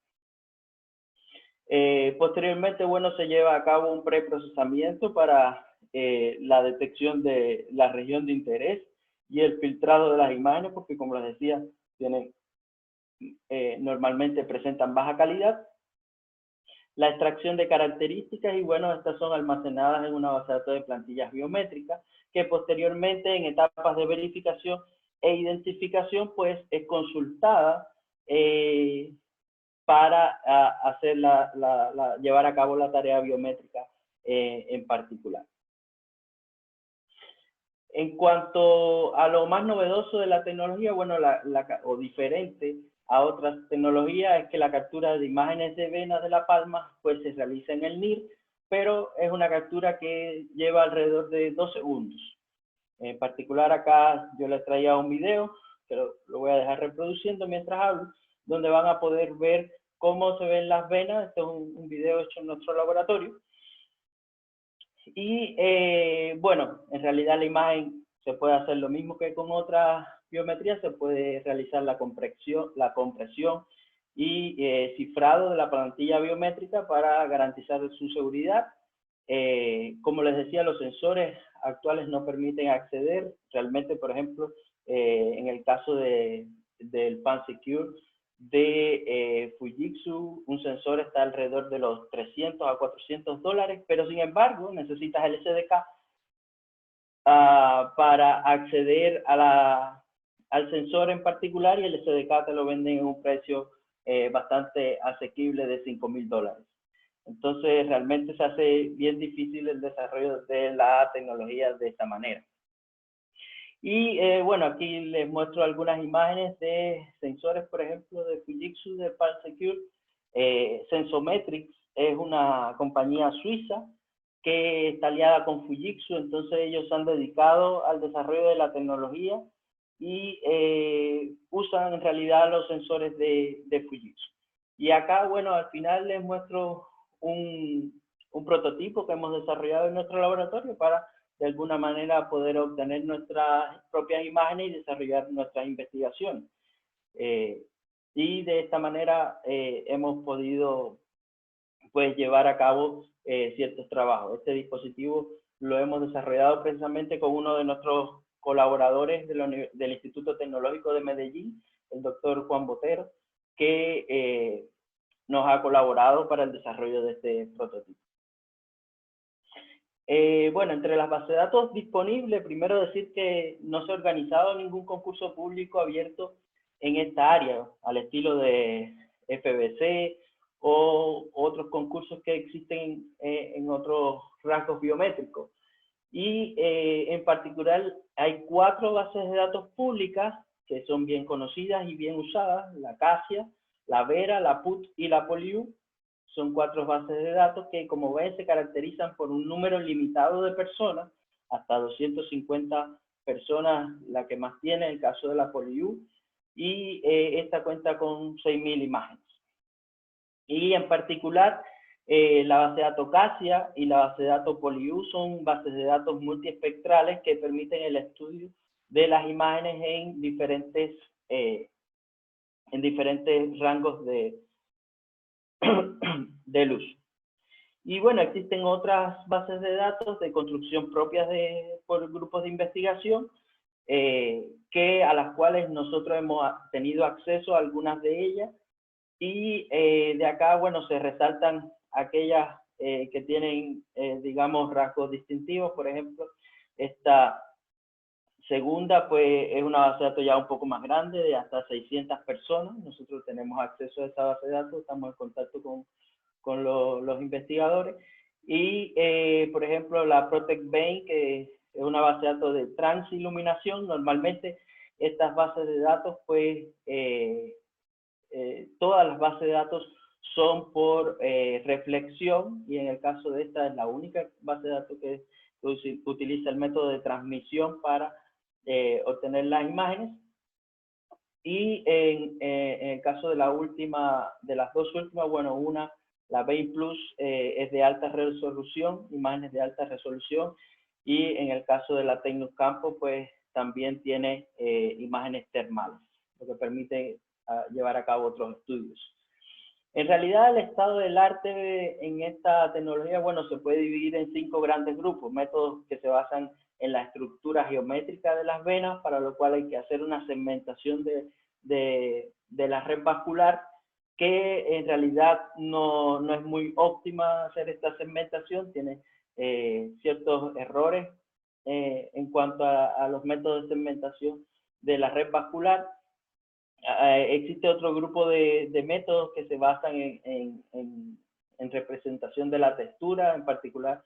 Posteriormente, bueno, se lleva a cabo un preprocesamiento para la detección de la región de interés y el filtrado de las imágenes, porque como les decía, normalmente presentan baja calidad. La extracción de características y bueno, estas son almacenadas en una base de datos de plantillas biométricas que posteriormente en etapas de verificación e identificación pues es consultada para hacer llevar a cabo la tarea biométrica en particular. En cuanto a lo más novedoso de la tecnología, bueno, o diferente a otras tecnologías, es que la captura de imágenes de venas de la palma pues se realiza en el NIR, pero es una captura que lleva alrededor de 2 segundos. En particular acá yo les traía un video, que lo voy a dejar reproduciendo mientras hablo, donde van a poder ver cómo se ven las venas. Este es un video hecho en nuestro laboratorio. Y bueno, en realidad la imagen se puede hacer lo mismo que con otras biometrías, se puede realizar la compresión y cifrado de la plantilla biométrica para garantizar su seguridad. Como les decía, los sensores actuales no permiten acceder. Realmente, por ejemplo, en el caso del PanSecure de Fujitsu, un sensor está alrededor de los $300 a $400, pero sin embargo necesitas el SDK para acceder al sensor en particular, y el SDK te lo venden en un precio bastante asequible de $5.000. Entonces realmente se hace bien difícil el desarrollo de la tecnología de esta manera. Y bueno, aquí les muestro algunas imágenes de sensores, por ejemplo, de Fujitsu, de PanSecure. Sensometrics es una compañía suiza que está aliada con Fujitsu, entonces ellos se han dedicado al desarrollo de la tecnología y usan en realidad los sensores de Fujitsu. Y acá, bueno, al final les muestro un prototipo que hemos desarrollado en nuestro laboratorio para de alguna manera poder obtener nuestras propias imágenes y desarrollar nuestras investigaciones. Y de esta manera hemos podido pues llevar a cabo ciertos trabajos. Este dispositivo lo hemos desarrollado precisamente con uno de nuestros colaboradores del Instituto Tecnológico de Medellín, el doctor Juan Botero, que nos ha colaborado para el desarrollo de este prototipo. Bueno, entre las bases de datos disponibles, primero decir que no se ha organizado ningún concurso público abierto en esta área, al estilo de FBC o otros concursos que existen en otros rasgos biométricos. Y en particular hay 4 bases de datos públicas que son bien conocidas y bien usadas: la CASIA, la Vera, la PUT y la POLIU. Son 4 bases de datos que, como ven, se caracterizan por un número limitado de personas, hasta 250 personas, la que más tiene, el caso de la POLIU, y esta cuenta con 6.000 imágenes. Y en particular, la base de datos CASIA y la base de datos POLIU son bases de datos multiespectrales que permiten el estudio de las imágenes en diferentes rangos de luz. Y bueno, existen otras bases de datos de construcción propias por grupos de investigación, a las cuales nosotros hemos tenido acceso a algunas de ellas. Y de acá, bueno, se resaltan aquellas que tienen, digamos, rasgos distintivos. Por ejemplo, esta segunda, pues, es una base de datos ya un poco más grande, de hasta 600 personas. Nosotros tenemos acceso a esa base de datos, estamos en contacto con los investigadores. Y, por ejemplo, la Protect Vein, que es una base de datos de transiluminación. Normalmente, estas bases de datos, pues, todas las bases de datos son por reflexión, y en el caso de esta es la única base de datos que utiliza el método de transmisión para obtener las imágenes. Y en el caso de de las dos últimas, bueno, la Vein Plus, es de alta resolución, imágenes de alta resolución, y en el caso de la Tecnocampo, pues también tiene imágenes termales, lo que permite llevar a cabo otros estudios. En realidad, el estado del arte en esta tecnología, bueno, se puede dividir en 5 grandes grupos: métodos que se basan en la estructura geométrica de las venas, para lo cual hay que hacer una segmentación de la red vascular, que en realidad no es muy óptima hacer esta segmentación, tiene ciertos errores en cuanto a los métodos de segmentación de la red vascular. Existe otro grupo de métodos que se basan en representación de la textura, en particular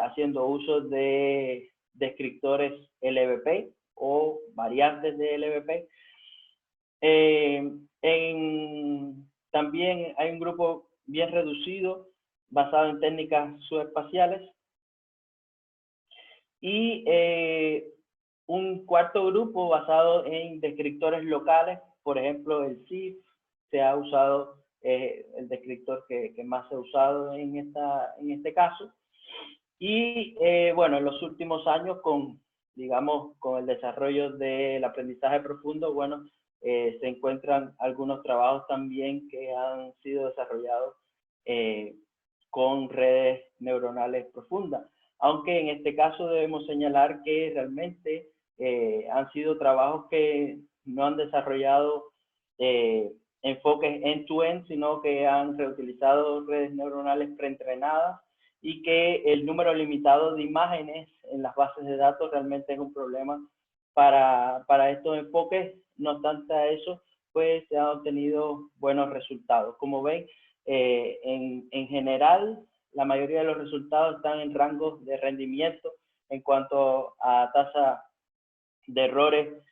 haciendo uso de descriptores LBP o variantes de LBP. También hay un grupo bien reducido basado en técnicas subespaciales. Y un cuarto grupo basado en descriptores locales. Por ejemplo, el CIF se ha usado, el descriptor que más se ha usado en este caso. Y bueno, en los últimos años, digamos, con el desarrollo del aprendizaje profundo, bueno, se encuentran algunos trabajos también que han sido desarrollados con redes neuronales profundas. Aunque en este caso debemos señalar que realmente han sido trabajos que no han desarrollado enfoques end-to-end, sino que han reutilizado redes neuronales preentrenadas, y que el número limitado de imágenes en las bases de datos realmente es un problema para estos enfoques. No obstante a eso, pues se han obtenido buenos resultados. Como ven, en general, la mayoría de los resultados están en rangos de rendimiento en cuanto a tasa de errores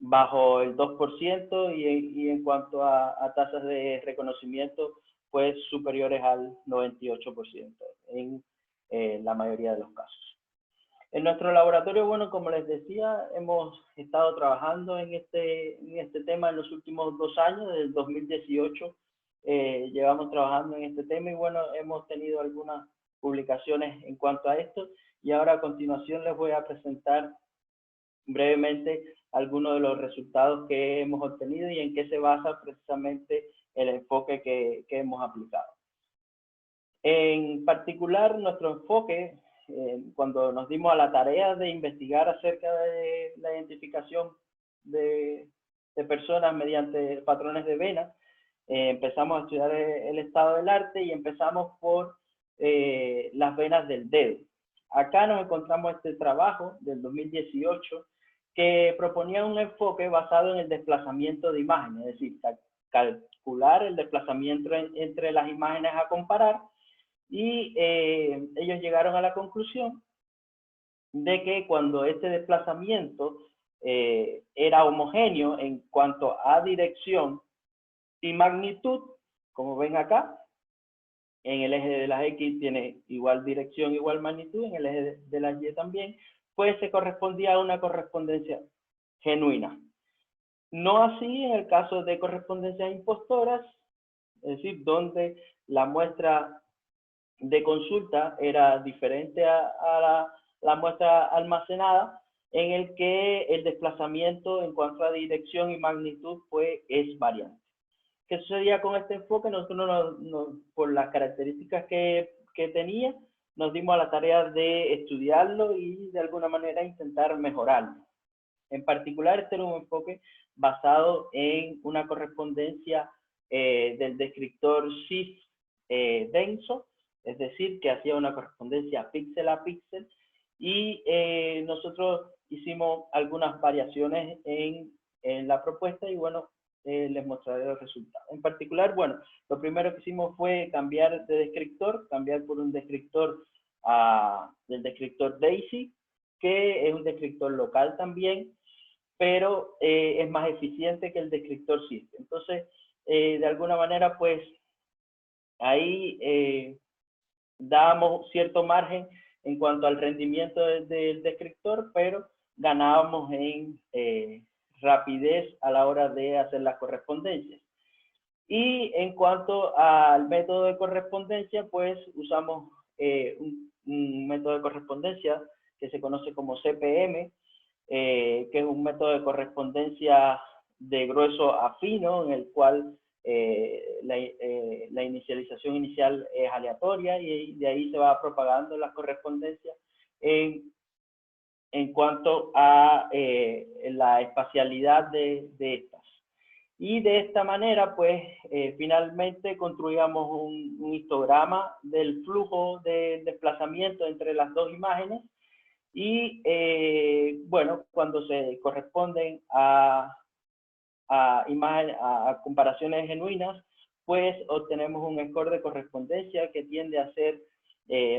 bajo el 2%, y en cuanto a tasas de reconocimiento, pues superiores al 98% en la mayoría de los casos. En nuestro laboratorio, bueno, como les decía, hemos estado trabajando en este tema en los últimos 2 años. Desde el 2018 llevamos trabajando en este tema, y bueno, hemos tenido algunas publicaciones en cuanto a esto, y ahora a continuación les voy a presentar brevemente algunos de los resultados que hemos obtenido y en qué se basa precisamente el enfoque que hemos aplicado. En particular, nuestro enfoque, cuando nos dimos a la tarea de investigar acerca de la identificación de personas mediante patrones de vena, empezamos a estudiar el estado del arte, y empezamos por las venas del dedo. Acá nos encontramos este trabajo del 2018 que proponía un enfoque basado en el desplazamiento de imágenes, es decir, calcular el desplazamiento entre las imágenes a comparar, y ellos llegaron a la conclusión de que cuando este desplazamiento era homogéneo en cuanto a dirección y magnitud, como ven acá, en el eje de las X tiene igual dirección, igual magnitud, en el eje de las Y también, pues se correspondía a una correspondencia genuina. No así en el caso de correspondencias impostoras, es decir, donde la muestra de consulta era diferente a la muestra almacenada, en el que el desplazamiento en cuanto a dirección y magnitud pues es variante. ¿Qué sucedía con este enfoque? Nosotros, por las características que tenía, nos dimos a la tarea de estudiarlo y de alguna manera intentar mejorarlo. En particular, este era un enfoque basado en una correspondencia del descriptor cis denso, es decir, que hacía una correspondencia píxel a píxel, y nosotros hicimos algunas variaciones en la propuesta y bueno, les mostraré los resultados. En particular, bueno, lo primero que hicimos fue cambiar de descriptor, cambiar por un descriptor del descriptor DAISY, que es un descriptor local también, pero es más eficiente que el descriptor SIST. Entonces, de alguna manera, pues, ahí dábamos cierto margen en cuanto al rendimiento del descriptor, pero ganábamos en rapidez a la hora de hacer las correspondencias. Y en cuanto al método de correspondencia, pues usamos un método de correspondencia que se conoce como CPM, que es un método de correspondencia de grueso a fino, en el cual la inicialización inicial es aleatoria y de ahí se va propagando la correspondencia en cuanto a la espacialidad de estas. Y de esta manera, pues, finalmente construíamos un histograma del flujo de desplazamiento entre las dos imágenes y, bueno, cuando se corresponden a comparaciones genuinas, pues obtenemos un score de correspondencia que tiende a ser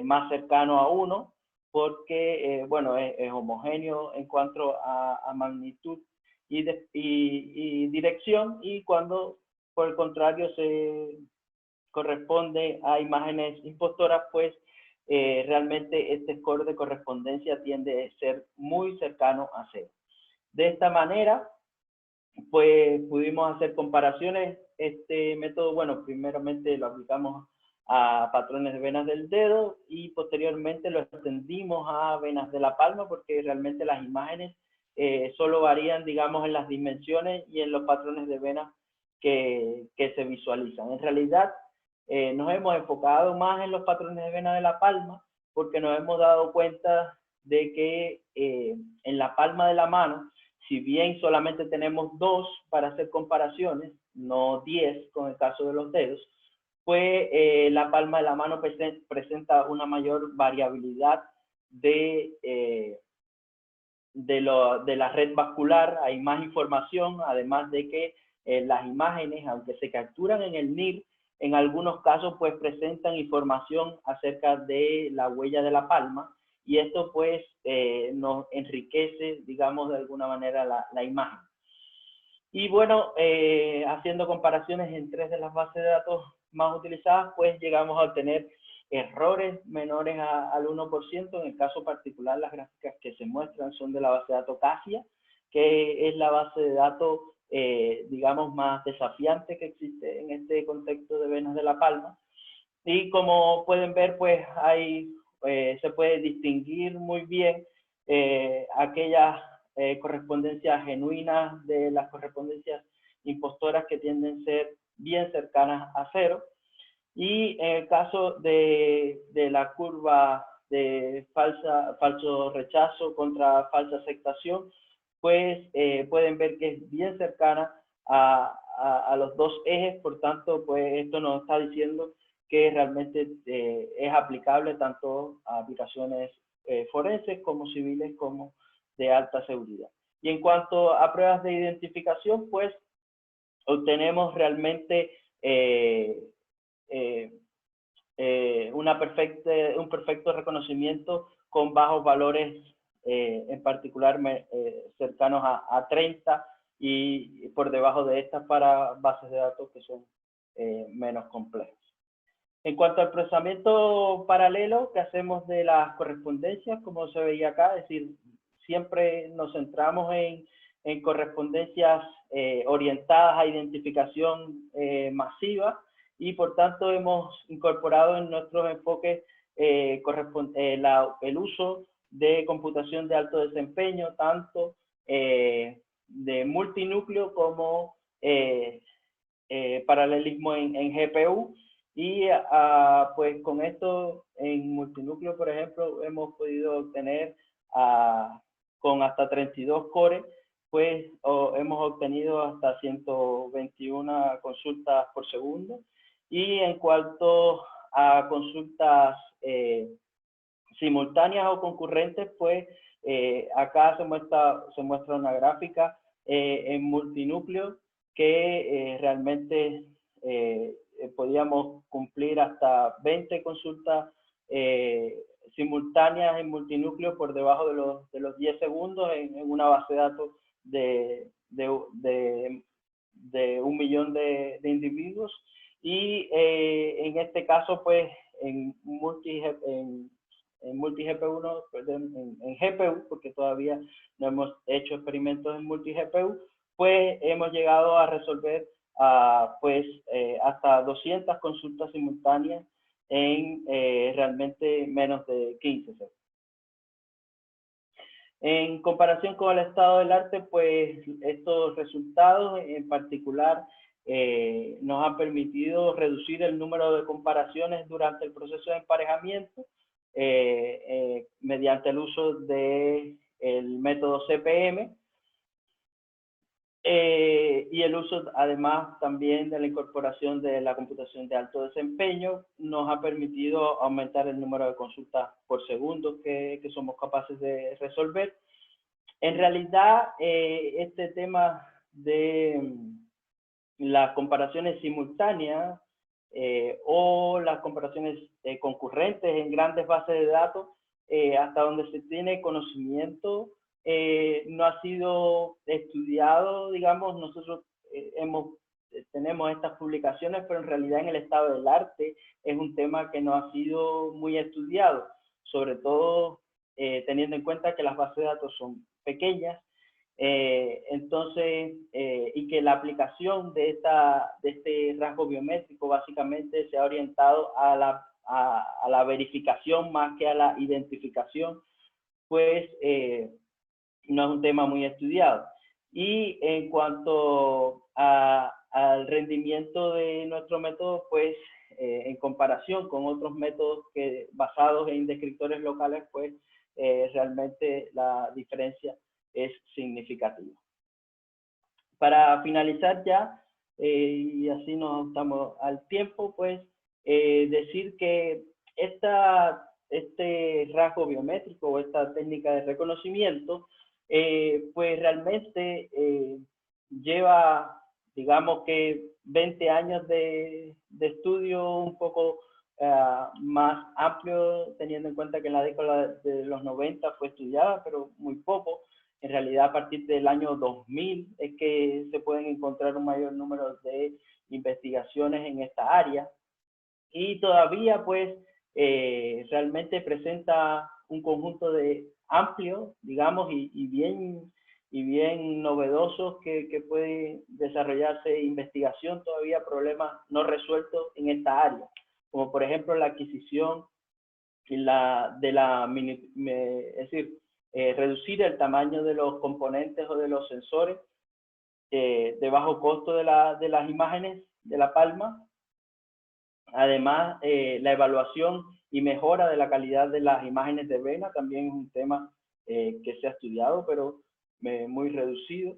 más cercano a 1, porque, bueno, es homogéneo en cuanto a magnitud y dirección, y cuando, por el contrario, se corresponde a imágenes impostoras, pues realmente este score de correspondencia tiende a ser muy cercano a 0. De esta manera, pues pudimos hacer comparaciones. Este método, bueno, primeramente lo aplicamos a patrones de venas del dedo y posteriormente lo extendimos a venas de la palma, porque realmente las imágenes solo varían, digamos, en las dimensiones y en los patrones de venas que se visualizan. En realidad, nos hemos enfocado más en los patrones de vena de la palma, porque nos hemos dado cuenta de que en la palma de la mano, si bien solamente tenemos 2 para hacer comparaciones, no 10 con el caso de los dedos, pues la palma de la mano presenta una mayor variabilidad de la red vascular. Hay más información, además de que las imágenes, aunque se capturan en el NIR, en algunos casos pues presentan información acerca de la huella de la palma, y esto pues nos enriquece, digamos, de alguna manera la imagen. Y bueno, haciendo comparaciones en 3 de las bases de datos más utilizadas, pues llegamos a obtener errores menores al 1%. En el caso particular, las gráficas que se muestran son de la base de datos Cassia, que es la base de datos, digamos, más desafiante que existe en este contexto de venas de la palma. Y como pueden ver, pues se puede distinguir muy bien aquellas correspondencias genuinas de las correspondencias impostoras, que tienden a ser bien cercanas a 0. Y en el caso de la curva de falso rechazo contra falsa aceptación, pues pueden ver que es bien cercana a los 2 ejes. Por tanto, pues esto nos está diciendo que realmente es aplicable tanto a aplicaciones forenses como civiles como de alta seguridad. Y en cuanto a pruebas de identificación, pues obtenemos realmente un perfecto reconocimiento con bajos valores, en particular cercanos a 30 y por debajo de estas para bases de datos que son menos complejas. En cuanto al procesamiento paralelo que hacemos de las correspondencias, como se veía acá, es decir, siempre nos centramos en correspondencias orientadas a identificación masiva, y por tanto hemos incorporado en nuestros enfoques el uso de computación de alto desempeño, tanto de multinúcleo como paralelismo en GPU. Y pues con esto en multinúcleo, por ejemplo, hemos podido obtener con hasta 32 cores, pues hemos obtenido hasta 121 consultas por segundo. Y en cuanto a consultas simultáneas o concurrentes, pues acá se muestra una gráfica en multinúcleo que realmente podíamos cumplir hasta 20 consultas simultáneas en multinúcleo por debajo de los 10 segundos en una base de datos de 1 millón de individuos. Y en este caso, pues en multi-GPU, no, perdón, en GPU, porque todavía no hemos hecho experimentos en multi-GPU, pues hemos llegado a resolver pues hasta 200 consultas simultáneas en realmente menos de 15 segundos. En comparación con el estado del arte, pues estos resultados en particular nos han permitido reducir el número de comparaciones durante el proceso de emparejamiento mediante el uso del método CPM, y el uso además también de la incorporación de la computación de alto desempeño nos ha permitido aumentar el número de consultas por segundo que somos capaces de resolver. En realidad, este tema de las comparaciones simultáneas o las comparaciones concurrentes en grandes bases de datos, hasta donde se tiene conocimiento, no ha sido estudiado, digamos. Nosotros tenemos estas publicaciones, pero en realidad en el estado del arte es un tema que no ha sido muy estudiado, sobre todo teniendo en cuenta que las bases de datos son pequeñas, entonces, y que la aplicación de este rasgo biométrico básicamente se ha orientado a la verificación más que a la identificación, pues no es un tema muy estudiado. Y en cuanto al rendimiento de nuestro método, pues en comparación con otros métodos basados en descriptores locales, pues realmente la diferencia es significativa. Para finalizar ya, y así nos estamos al tiempo, pues decir que este rasgo biométrico o esta técnica de reconocimiento, pues realmente lleva, digamos que 20 años de estudio un poco más amplio, teniendo en cuenta que en la década de los 90 fue estudiada, pero muy poco. En realidad, a partir del año 2000 es que se pueden encontrar un mayor número de investigaciones en esta área. Y todavía, pues, realmente presenta un conjunto de amplio, digamos, y bien novedosos que puede desarrollarse investigación, todavía problemas no resueltos en esta área, como por ejemplo la adquisición es decir, reducir el tamaño de los componentes o de los sensores de bajo costo de las imágenes de la palma. Además, la evaluación y mejora de la calidad de las imágenes de vena también es un tema que se ha estudiado, pero muy reducido.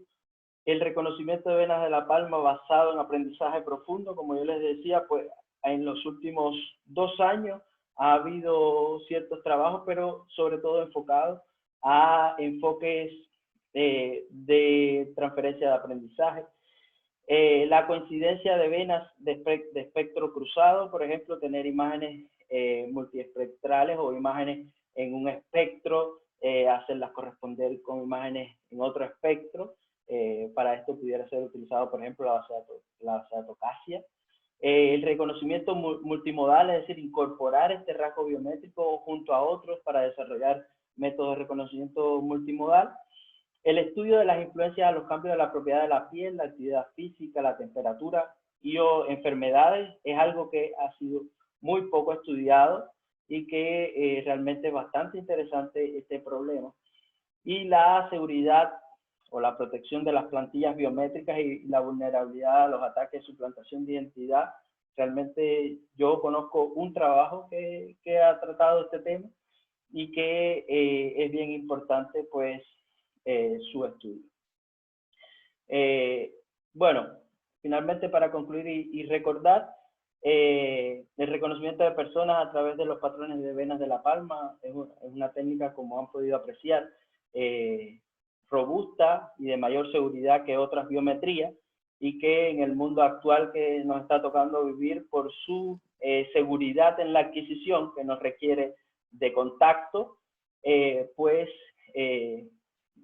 El reconocimiento de venas de la palma basado en aprendizaje profundo, como yo les decía, pues en los últimos 2 años ha habido ciertos trabajos, pero sobre todo enfocados a enfoques de transferencia de aprendizaje. La coincidencia de venas de espectro cruzado, por ejemplo, tener imágenes multiespectrales o imágenes en un espectro, hacerlas corresponder con imágenes en otro espectro. Para esto pudiera ser utilizado, por ejemplo, la base de datos Cassia. El reconocimiento multimodal, es decir, incorporar este rasgo biométrico junto a otros para desarrollar métodos de reconocimiento multimodal. El estudio de las influencias a los cambios de la propiedad de la piel, la actividad física, la temperatura y o enfermedades es algo que ha sido muy poco estudiado y que realmente es bastante interesante este problema. Y la seguridad o la protección de las plantillas biométricas y la vulnerabilidad a los ataques de suplantación de identidad. Realmente yo conozco un trabajo que ha tratado este tema y que es bien importante, pues, su estudio. Bueno, finalmente para concluir y recordar, el reconocimiento de personas a través de los patrones de venas de la palma es una técnica, como han podido apreciar, robusta y de mayor seguridad que otras biometrías, y que en el mundo actual que nos está tocando vivir, por su seguridad en la adquisición, que nos requiere de contacto, pues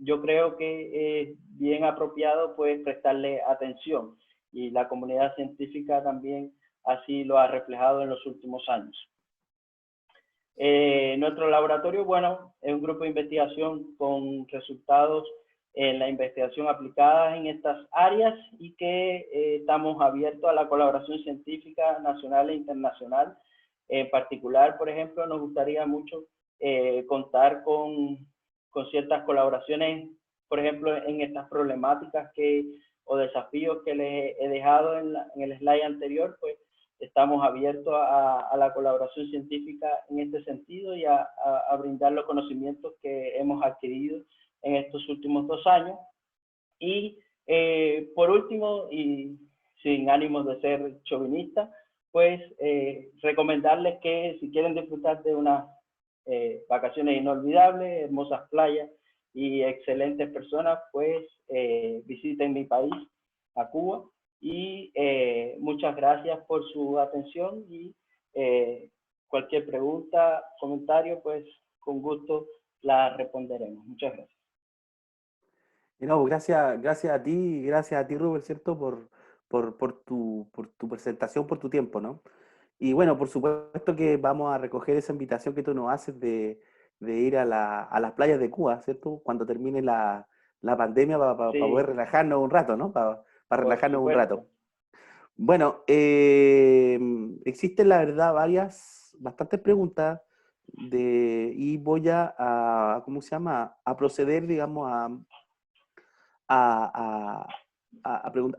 yo creo que es bien apropiado, pues, prestarle atención, y la comunidad científica también así lo ha reflejado en los últimos años. Nuestro laboratorio, bueno, es un grupo de investigación con resultados en la investigación aplicada en estas áreas, y que estamos abiertos a la colaboración científica nacional e internacional. En particular, por ejemplo, nos gustaría mucho contar con ciertas colaboraciones, por ejemplo, en estas problemáticas o desafíos que les he dejado en el slide anterior. Pues estamos abiertos a la colaboración científica en este sentido, y a brindar los conocimientos que hemos adquirido en estos últimos 2 años. Y por último, y sin ánimos de ser chauvinista, pues recomendarles que si quieren disfrutar de unas vacaciones inolvidables, hermosas playas y excelentes personas, pues visiten mi país, a Cuba. Y muchas gracias por su atención, y cualquier pregunta, comentario, pues con gusto la responderemos. Muchas gracias. No, gracias a ti, Rubén, ¿cierto? Por tu presentación, por tu tiempo, ¿no? Y bueno, por supuesto que vamos a recoger esa invitación que tú nos haces de ir a las playas de Cuba, ¿cierto? Cuando termine la pandemia, para Sí, poder relajarnos un rato, ¿no? Para por relajarnos un supuesto. rato. Bueno, existen, la verdad, bastantes preguntas, y voy ¿cómo se llama? A proceder, digamos, a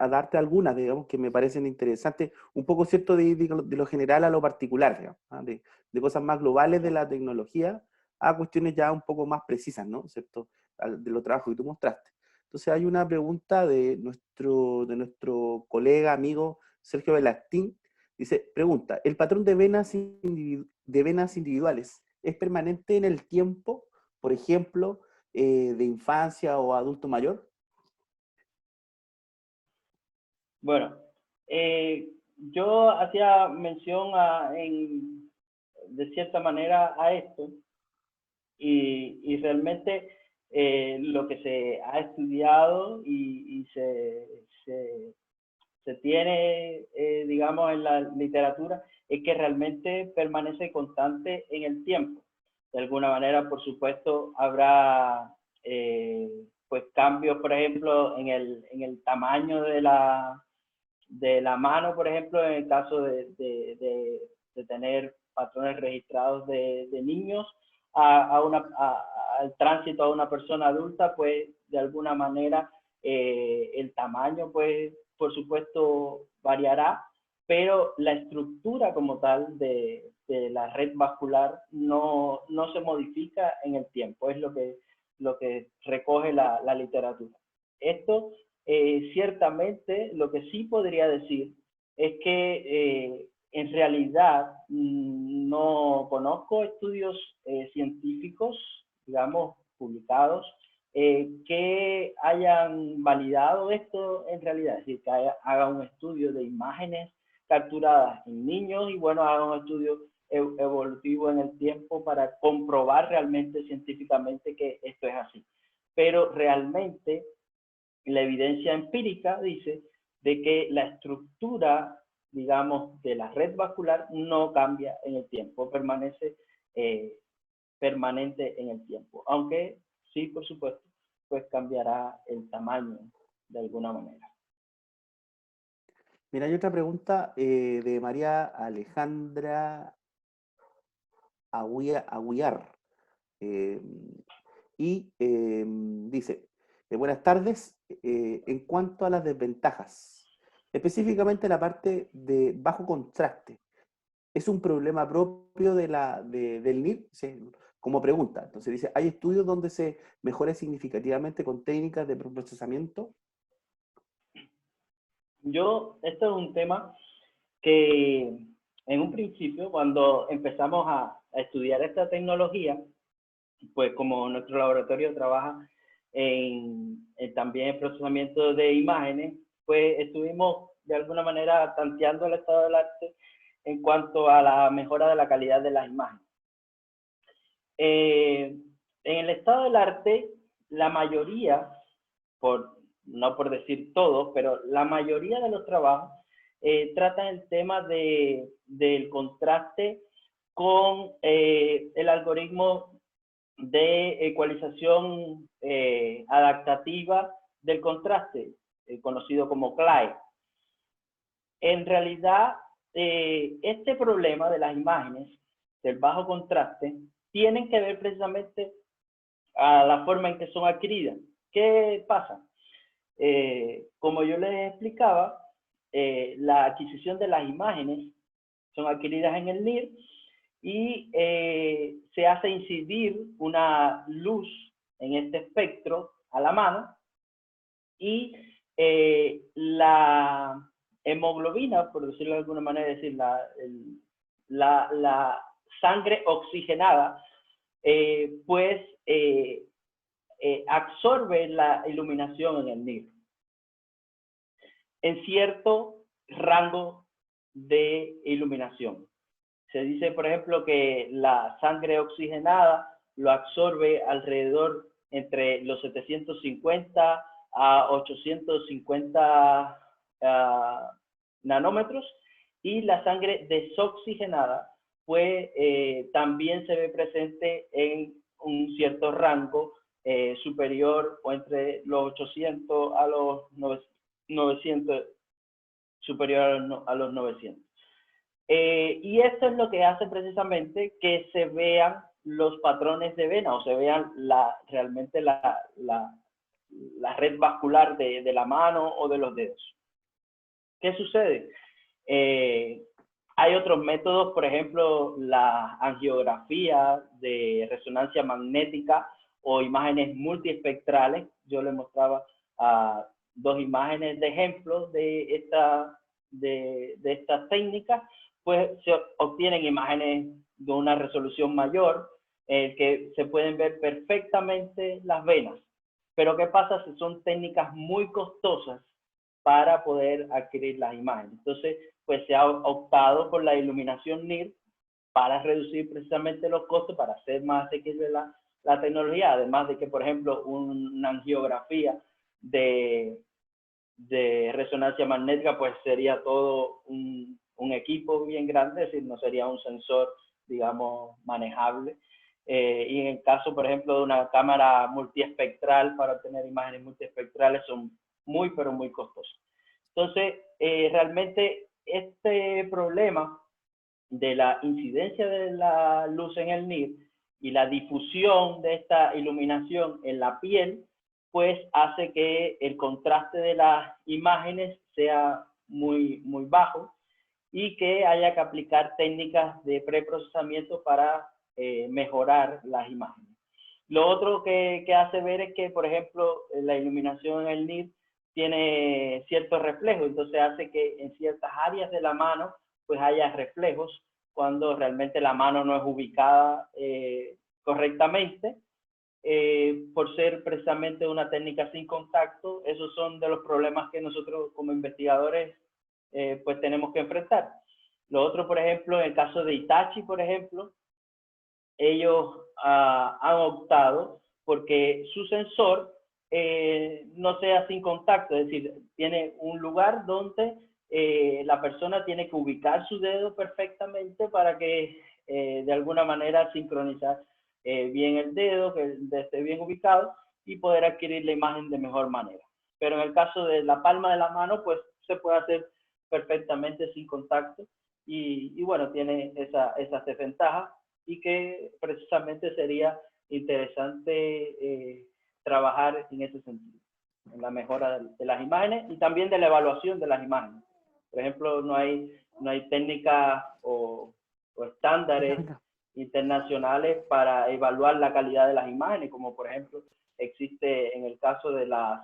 darte algunas, digamos, que me parecen interesantes, un poco, ¿cierto?, de lo general a lo particular, digamos, ¿ah? De cosas más globales de la tecnología a cuestiones ya un poco más precisas, ¿no? ¿Cierto? De los trabajos que tú mostraste. Entonces hay una pregunta de nuestro colega, amigo Sergio Velastín. Dice, pregunta, ¿el patrón de venas individuales es permanente en el tiempo, por ejemplo, de infancia o adulto mayor? Bueno, yo hacía mención de cierta manera a esto, y realmente lo que se ha estudiado y se tiene, digamos, en la literatura, es que realmente permanece constante en el tiempo. De alguna manera, por supuesto, habrá pues cambios, por ejemplo, en el tamaño de la mano, por ejemplo, en el caso de tener patrones registrados de niños al tránsito a una persona adulta, pues de alguna manera el tamaño, pues por supuesto variará, pero la estructura como tal de la red vascular no se modifica en el tiempo, es lo que recoge la literatura. Esto ciertamente, lo que sí podría decir es que en realidad no conozco estudios científicos, digamos, publicados que hayan validado esto en realidad, es decir, que hagan un estudio de imágenes capturadas en niños y bueno, hagan un estudio evolutivo en el tiempo para comprobar realmente científicamente que esto es así. Pero realmente la evidencia empírica dice de que la estructura, digamos, de la red vascular no cambia en el tiempo, permanece permanente en el tiempo, aunque sí, por supuesto, pues cambiará el tamaño de alguna manera. Mira, hay otra pregunta de María Alejandra Aguiar. Dice, buenas tardes, en cuanto a las desventajas, específicamente la parte de bajo contraste, ¿es un problema propio del NIR? Sí, como pregunta. Entonces dice, ¿hay estudios donde se mejore significativamente con técnicas de procesamiento? Esto es un tema que en un principio, cuando empezamos a estudiar esta tecnología, pues como nuestro laboratorio trabaja también en procesamiento de imágenes, pues estuvimos de alguna manera tanteando el estado del arte en cuanto a la mejora de la calidad de las imágenes. En el estado del arte, la mayoría, no por decir todos, pero la mayoría de los trabajos tratan el tema del contraste con el algoritmo de ecualización adaptativa del contraste, conocido como CLAE. En realidad, este problema de las imágenes del bajo contraste tienen que ver precisamente a la forma en que son adquiridas. ¿Qué pasa? Como yo les explicaba, la adquisición de las imágenes son adquiridas en el NIR y se hace incidir una luz en este espectro a la mano y la hemoglobina, por decirlo de alguna manera, es decir, la sangre oxigenada, pues absorbe la iluminación en el NIR en cierto rango de iluminación. Se dice, por ejemplo, que la sangre oxigenada lo absorbe alrededor entre los 750 a 850 nanómetros, y la sangre desoxigenada pues también se ve presente en un cierto rango superior o entre los 800 a los 900, superior a los 900. Y esto es lo que hace precisamente que se vean los patrones de vena o se vean realmente la red vascular de la mano o de los dedos. ¿Qué sucede? Hay otros métodos, por ejemplo, la angiografía de resonancia magnética o imágenes multiespectrales. Yo les mostraba dos imágenes de ejemplos de estas técnicas. Pues se obtienen imágenes de una resolución mayor, que se pueden ver perfectamente las venas. Pero ¿qué pasa si son técnicas muy costosas para poder adquirir las imágenes? Entonces, pues se ha optado por la iluminación NIR para reducir precisamente los costos, para hacer más asequible la tecnología, además de que, por ejemplo, una angiografía de resonancia magnética, pues sería todo un equipo bien grande, es decir, no sería un sensor, digamos, manejable. Y en el caso, por ejemplo, de una cámara multiespectral, para obtener imágenes multiespectrales, son muy, pero muy costosos. Entonces, realmente este problema de la incidencia de la luz en el NIR y la difusión de esta iluminación en la piel, pues hace que el contraste de las imágenes sea muy, muy bajo y que haya que aplicar técnicas de preprocesamiento para mejorar las imágenes. Lo otro que hace ver es que, por ejemplo, la iluminación en el NIR tiene cierto reflejo, entonces hace que en ciertas áreas de la mano pues haya reflejos cuando realmente la mano no es ubicada correctamente, por ser precisamente una técnica sin contacto. Esos son de los problemas que nosotros como investigadores pues tenemos que enfrentar. Lo otro, por ejemplo, en el caso de Hitachi, por ejemplo, ellos han optado porque su sensor no sea sin contacto, es decir, tiene un lugar donde la persona tiene que ubicar su dedo perfectamente para que de alguna manera sincronizar bien el dedo, que esté bien ubicado y poder adquirir la imagen de mejor manera. Pero en el caso de la palma de la mano, pues se puede hacer perfectamente sin contacto y bueno, tiene esas desventajas y que precisamente sería interesante trabajar en ese sentido, en la mejora de las imágenes y también de la evaluación de las imágenes. Por ejemplo, no hay técnicas o estándares internacionales para evaluar la calidad de las imágenes, como por ejemplo existe en el caso de las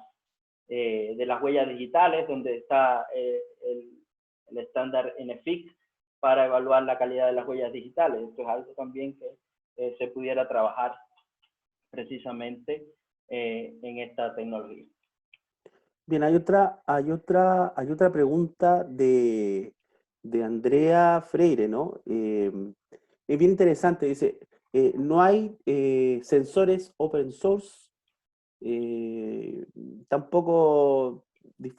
huellas digitales, donde está el estándar NFIC para evaluar la calidad de las huellas digitales. Esto es algo también que se pudiera trabajar precisamente en esta tecnología. Bien, hay otra pregunta de Andrea Freire, ¿no? Es bien interesante, dice, no hay sensores open source, tampoco,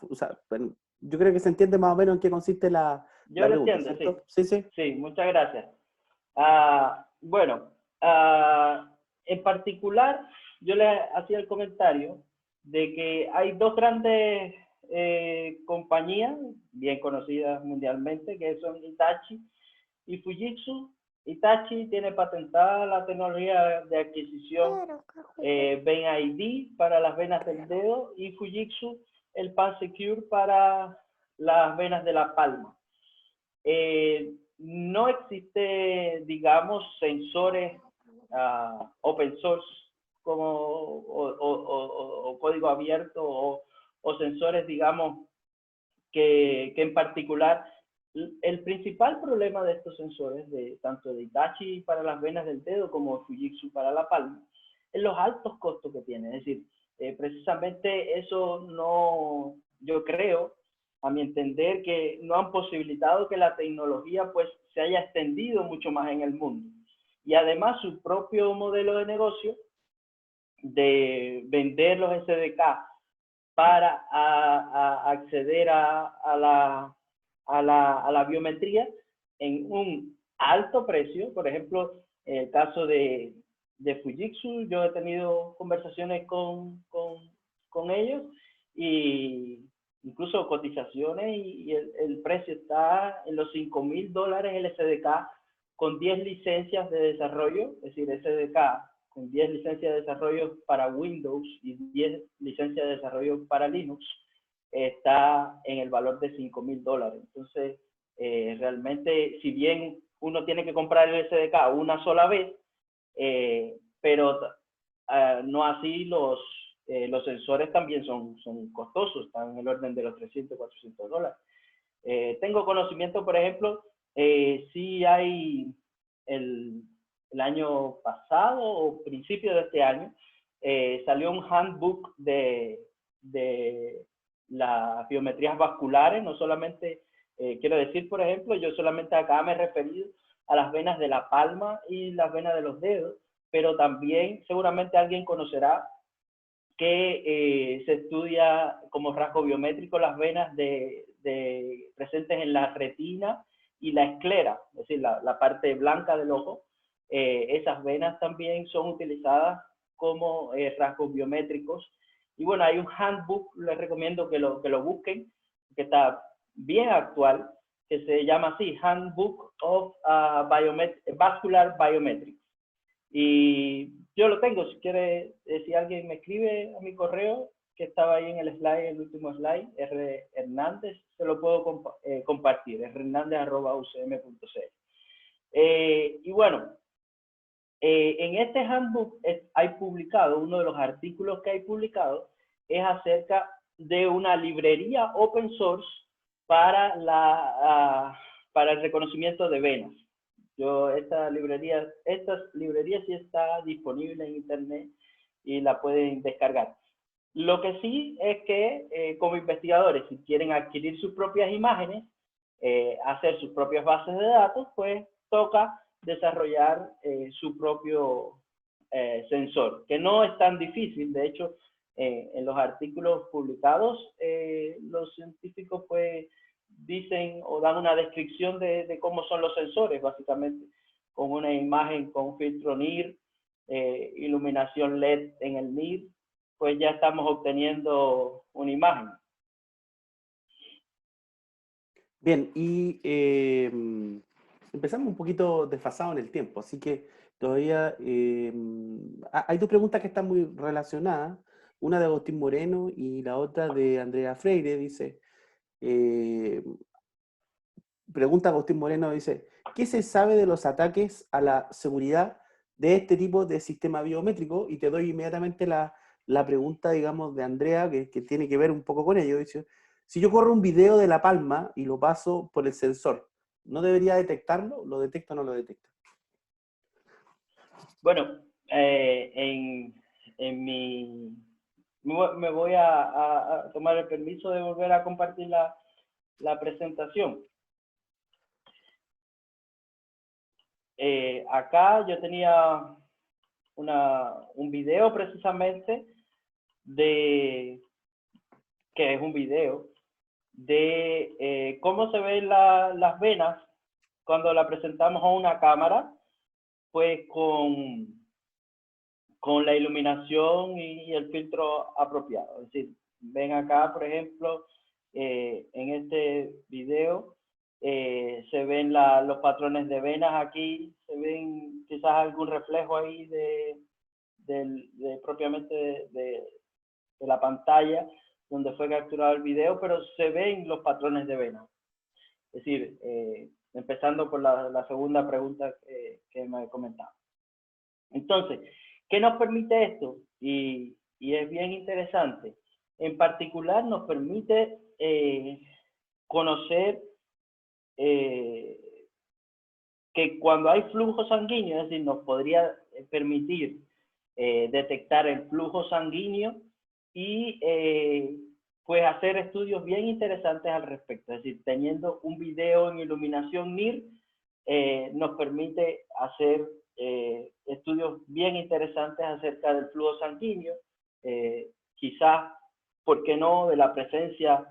o sea, bueno, yo creo que se entiende más o menos en qué consiste la pregunta, entiendo, ¿cierto? Sí, sí. Sí, muchas gracias. Bueno, en particular, yo le hacía el comentario de que hay dos grandes compañías bien conocidas mundialmente, que son Hitachi y Fujitsu. Hitachi tiene patentada la tecnología de adquisición Vein ID para las venas del dedo y Fujitsu el PanSecure para las venas de la palma. No existe, digamos, sensores open source como, o código abierto o sensores, digamos, que en particular, el principal problema de estos sensores, tanto de Hitachi para las venas del dedo como Fujitsu para la palma, es los altos costos que tienen. Es decir, precisamente eso no, yo creo, a mi entender, que no han posibilitado que la tecnología pues se haya extendido mucho más en el mundo. Y además su propio modelo de negocio de vender los SDK para acceder a la biometría en un alto precio. Por ejemplo, en el caso de Fujitsu, yo he tenido conversaciones con ellos y incluso cotizaciones y el precio está en los $5,000 el SDK con 10 licencias de desarrollo, es decir, SDK con 10 licencias de desarrollo para Windows y 10 licencias de desarrollo para Linux, está en el valor de $5,000. Entonces, realmente, si bien uno tiene que comprar el SDK una sola vez, pero no así los sensores también son costosos, están en el orden de los $300, $400. Tengo conocimiento, por ejemplo, sí hay el año pasado o principio de este año, salió un handbook de las biometrías vasculares. No solamente, quiero decir, por ejemplo, yo solamente acá me he referido a las venas de la palma y las venas de los dedos, pero también seguramente alguien conocerá que se estudia como rasgo biométrico las venas presentes en la retina y la esclera, es decir, la parte blanca del ojo. Esas venas también son utilizadas como rasgos biométricos. Y bueno, hay un handbook, les recomiendo que lo busquen, que está bien actual, que se llama así, Handbook of Vascular Biometrics. Y yo lo tengo, si quiere, si alguien me escribe a mi correo, que estaba ahí en el slide, el último slide, R. Hernández, se lo puedo compartir, rhernandez@ucm.cl. Y bueno, en este handbook hay publicado, uno de los artículos que hay publicado es acerca de una librería open source para el reconocimiento de venas. Estas librerías sí está disponible en internet y la pueden descargar. Lo que sí es que como investigadores, si quieren adquirir sus propias imágenes, hacer sus propias bases de datos, pues toca desarrollar su propio sensor, que no es tan difícil. De hecho, en los artículos publicados, los científicos pues dicen o dan una descripción de cómo son los sensores, básicamente, con una imagen con filtro NIR, iluminación LED en el NIR, pues ya estamos obteniendo una imagen. Bien, y empezamos un poquito desfasado en el tiempo, así que todavía hay dos preguntas que están muy relacionadas, una de Agustín Moreno y la otra de Andrea Freire. Dice, pregunta Agustín Moreno, dice, ¿qué se sabe de los ataques a la seguridad de este tipo de sistema biométrico? Y te doy inmediatamente la pregunta, digamos, de Andrea, que tiene que ver un poco con ello. Dice, si yo corro un video de la palma y lo paso por el sensor, ¿no debería detectarlo? ¿Lo detecta o no lo detecta? Bueno, me voy a tomar el permiso de volver a compartir la presentación. Acá yo tenía un video precisamente que es un video de cómo se ven las venas cuando la presentamos a una cámara, pues con la iluminación y el filtro apropiado. Es decir, ven acá, por ejemplo, en este video, se ven los patrones de venas aquí, se ven quizás algún reflejo ahí propiamente de la pantalla donde fue capturado el video, pero se ven los patrones de venas. Es decir, empezando por la segunda pregunta que me comentaba. Entonces, ¿qué nos permite esto? Y es bien interesante. En particular, nos permite conocer que cuando hay flujo sanguíneo, es decir, nos podría permitir detectar el flujo sanguíneo y pues hacer estudios bien interesantes al respecto. Es decir, teniendo un video en iluminación NIR, nos permite hacer estudios bien interesantes acerca del flujo sanguíneo, quizás, ¿por qué no?, de la presencia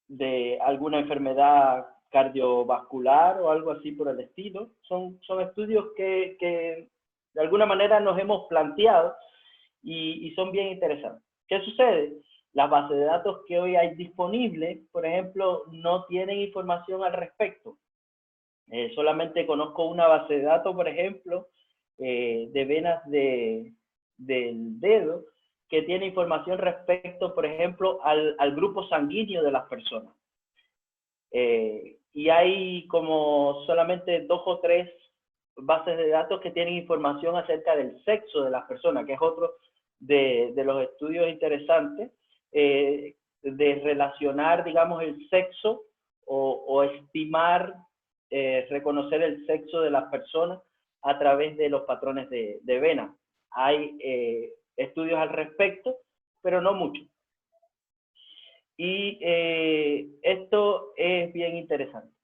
de alguna enfermedad cardiovascular o algo así por el estilo. Son estudios que de alguna manera nos hemos planteado y son bien interesantes. ¿Qué sucede? Las bases de datos que hoy hay disponibles, por ejemplo, no tienen información al respecto. Solamente conozco una base de datos, por ejemplo, de venas del dedo, que tiene información respecto, por ejemplo, al grupo sanguíneo de las personas. Y hay como solamente 2 o 3 bases de datos que tienen información acerca del sexo de las personas, que es otro de los estudios interesantes, de relacionar, digamos, el sexo o estimar, reconocer el sexo de las personas a través de los patrones de vena. Hay estudios al respecto, pero no mucho. Y esto es bien interesante.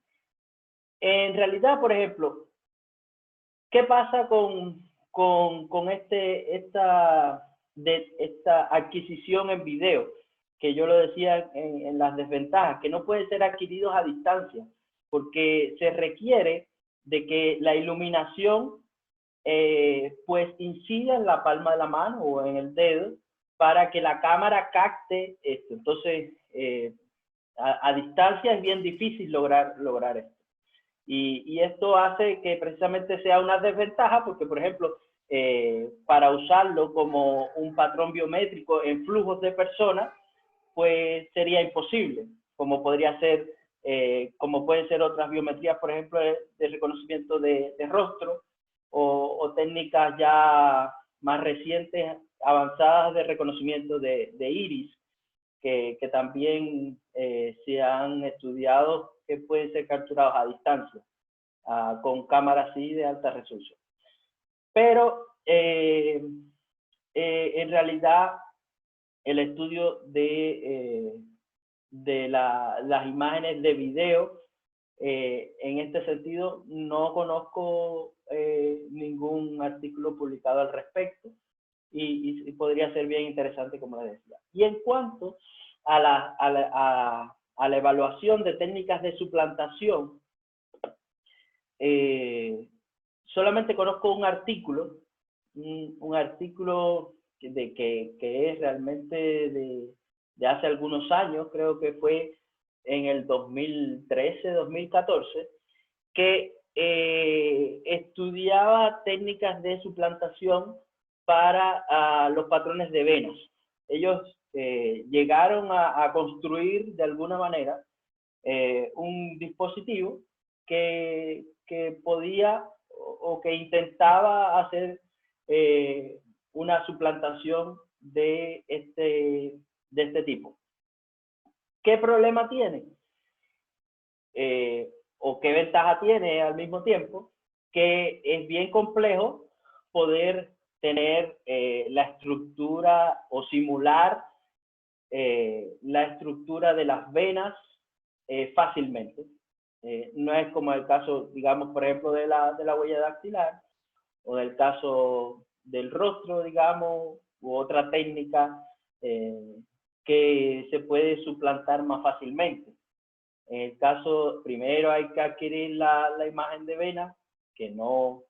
En realidad, por ejemplo, ¿qué pasa con esta adquisición en video? Que yo lo decía en las desventajas, que no pueden ser adquiridos a distancia, porque se requiere de que la iluminación pues incida en la palma de la mano o en el dedo para que la cámara capte esto. Entonces, a distancia es bien difícil lograr esto. Y esto hace que precisamente sea una desventaja porque, por ejemplo, para usarlo como un patrón biométrico en flujos de personas, pues sería imposible, como podría ser, como pueden ser otras biometrías, por ejemplo, de reconocimiento de rostro o técnicas ya más recientes, avanzadas de reconocimiento de iris, que también se han estudiado que pueden ser capturados a distancia con cámaras así de alta resolución. Pero en realidad el estudio de las imágenes de video, en este sentido no conozco ningún artículo publicado al respecto y podría ser bien interesante, como les decía. Y en cuanto a la evaluación de técnicas de suplantación, solamente conozco un artículo que es realmente de hace algunos años, creo que fue en el 2013, 2014, que estudiaba técnicas de suplantación para los patrones de venas. Ellos llegaron a construir de alguna manera un dispositivo que podía o que intentaba hacer una suplantación de este tipo. ¿Qué problema tiene? O qué ventaja tiene al mismo tiempo, que es bien complejo poder tener la estructura o simular la estructura de las venas fácilmente. No es como el caso, digamos, por ejemplo, de la huella dactilar, o del caso del rostro, digamos, u otra técnica que se puede suplantar más fácilmente. En el caso, primero hay que adquirir la imagen de vena, que no,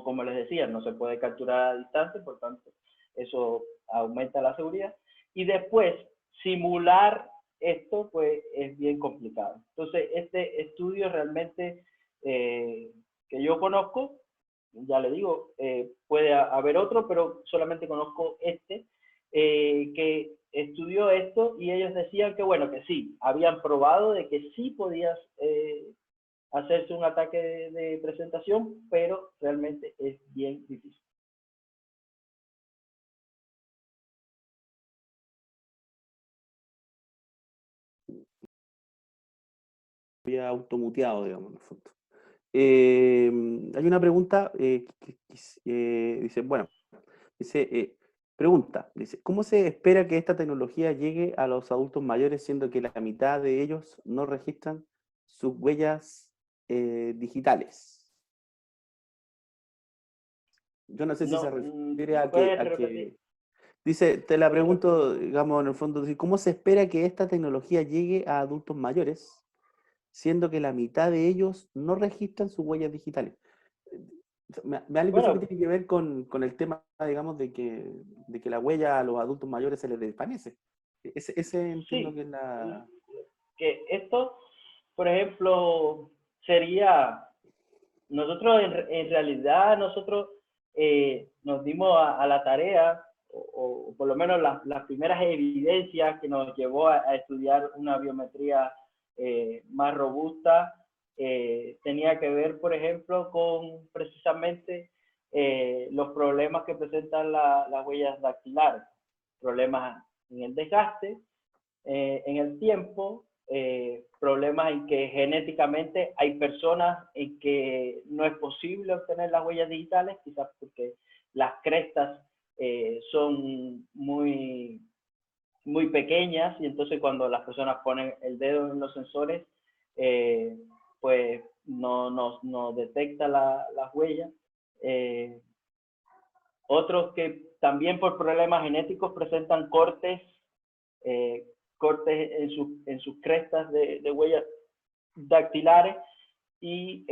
como les decía, no se puede capturar a distancia, por tanto, eso aumenta la seguridad. Y después, simular esto, pues, es bien complicado. Entonces, este estudio realmente que yo conozco, ya le digo, puede haber otro, pero solamente conozco que estudió esto, y ellos decían que, bueno, que sí, habían probado de que sí podías hacerse un ataque de presentación, pero realmente es bien difícil. Había automuteado, digamos, en el fondo. Hay una pregunta dice, bueno, pregunta, dice, ¿cómo se espera que esta tecnología llegue a los adultos mayores, siendo que la mitad de ellos no registran sus huellas digitales? Yo no sé si se refiere a que... Dice, te la pregunto, digamos, en el fondo, ¿cómo se espera que esta tecnología llegue a adultos mayores, siendo que la mitad de ellos no registran sus huellas digitales? Me da la impresión que tiene que ver con el tema, digamos, de que la huella a los adultos mayores se les desvanece. Ese entiendo que es la... Que esto, por ejemplo, sería... Nosotros, en realidad, nosotros nos dimos a la tarea, o por lo menos las primeras evidencias que nos llevó a estudiar una biometría más robusta, tenía que ver, por ejemplo, con precisamente los problemas que presentan las huellas dactilares, problemas en el desgaste, en el tiempo, problemas en que genéticamente hay personas en que no es posible obtener las huellas digitales, quizás porque las crestas son muy pequeñas, y entonces cuando las personas ponen el dedo en los sensores, pues no detecta las huellas. Otros que también por problemas genéticos presentan cortes en sus crestas de huellas dactilares, y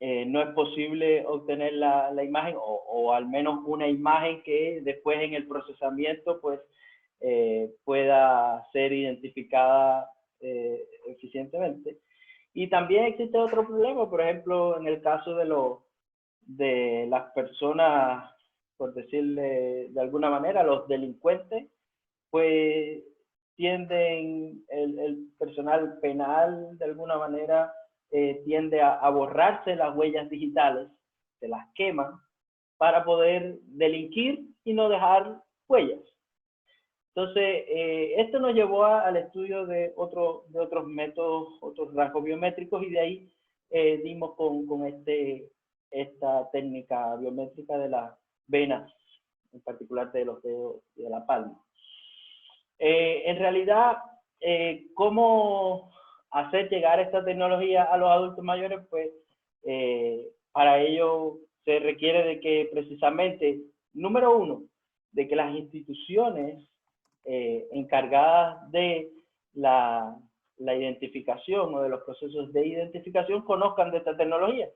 no es posible obtener la imagen, o al menos una imagen que después en el procesamiento pues pueda ser identificada eficientemente. Y también existe otro problema, por ejemplo, en el caso de las personas, por decirle de alguna manera, los delincuentes, pues tienden, el personal penal de alguna manera tiende a borrarse las huellas digitales, se las queman para poder delinquir y no dejar huellas. Entonces, esto nos llevó al estudio de otros métodos, otros rasgos biométricos, y de ahí dimos con este esta técnica biométrica de las venas, en particular de los dedos de la palma. En realidad, ¿cómo hacer llegar esta tecnología a los adultos mayores? Pues para ello se requiere de que precisamente, número uno, de que las instituciones encargadas de la identificación o de los procesos de identificación conozcan de esta tecnología.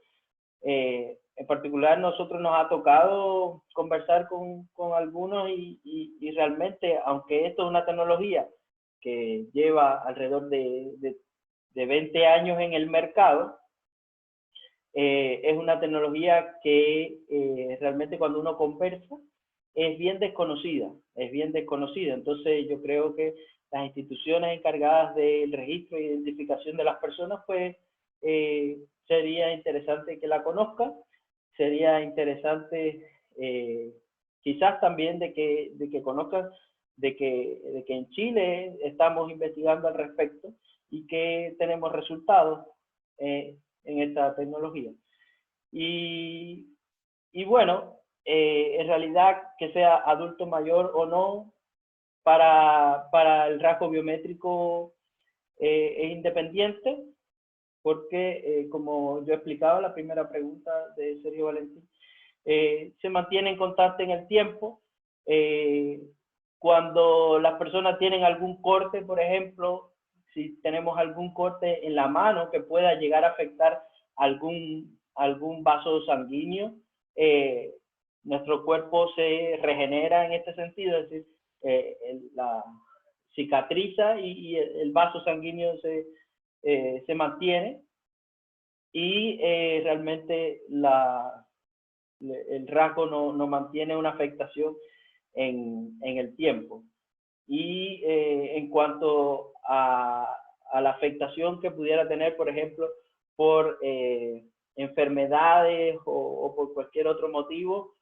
En particular, nosotros nos ha tocado conversar con algunos y realmente, aunque esto es una tecnología que lleva alrededor de 20 años en el mercado, es una tecnología que realmente cuando uno conversa es bien desconocida, Entonces yo creo que las instituciones encargadas del registro e identificación de las personas, pues sería interesante que la conozcan, sería interesante quizás también de que conozcan de que en Chile estamos investigando al respecto y que tenemos resultados en esta tecnología. Y bueno, en realidad que sea adulto mayor o no, para el rasgo biométrico es independiente, porque como yo explicaba, la primera pregunta de Sergio Valentín, se mantiene en constante en el tiempo. Cuando las personas tienen algún corte, por ejemplo, si tenemos algún corte en la mano que pueda llegar a afectar algún vaso sanguíneo, nuestro cuerpo se regenera en este sentido, es decir, la cicatriza y el vaso sanguíneo se mantiene y realmente el rasgo no mantiene una afectación en el tiempo. Y en cuanto a la afectación que pudiera tener, por ejemplo, por enfermedades o por cualquier otro motivo,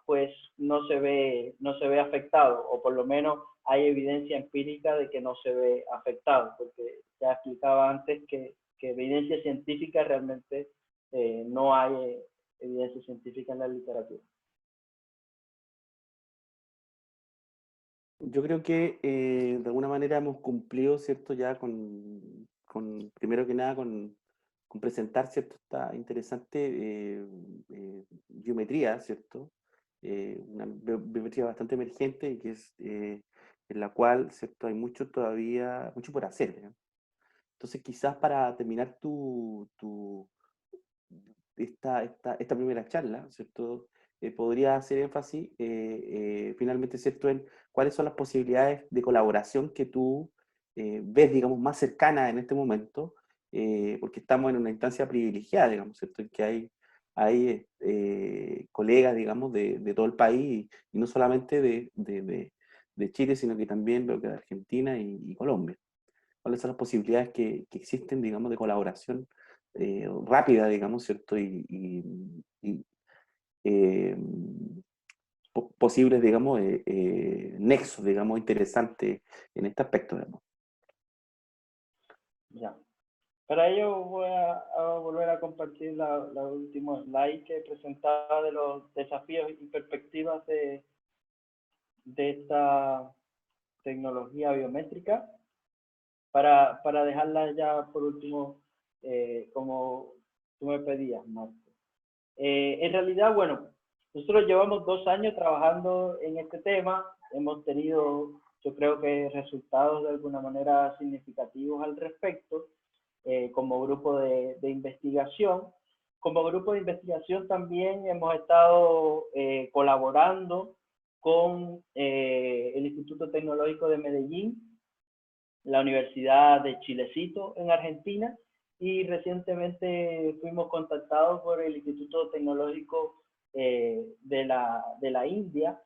pues no se ve afectado, o por lo menos hay evidencia empírica de que no se ve afectado, porque ya explicaba antes que evidencia científica realmente no hay evidencia científica en la literatura. Yo creo que de alguna manera hemos cumplido, ¿cierto? Ya primero que nada, con presentar, ¿cierto? Esta interesante biometría, ¿cierto? Una biometría bastante emergente y que es en la cual, ¿cierto? Hay mucho por hacer, ¿no? Entonces, quizás para terminar esta primera charla, ¿cierto? Podría hacer énfasis finalmente, ¿cierto?, en cuáles son las posibilidades de colaboración que tú ves, digamos, más cercanas en este momento, porque estamos en una instancia privilegiada, digamos, ¿cierto?, en que hay colegas, digamos, de todo el país, y no solamente de Chile, sino que también veo que de Argentina y Colombia. ¿Cuáles son las posibilidades que existen, digamos, de colaboración rápida, digamos, ¿cierto? Posibles, digamos, nexos, digamos, interesantes en este aspecto, digamos. Ya. Para ello voy a volver a compartir la última slide que presentaba de los desafíos y perspectivas de esta tecnología biométrica, para dejarla ya por último, como tú me pedías, Marco. En realidad, bueno, nosotros llevamos 2 años trabajando en este tema, hemos tenido, yo creo que resultados de alguna manera significativos al respecto, como grupo de investigación. Como grupo de investigación también hemos estado colaborando con el Instituto Tecnológico de Medellín, la Universidad de Chilecito en Argentina, y recientemente fuimos contactados por el Instituto Tecnológico de la India.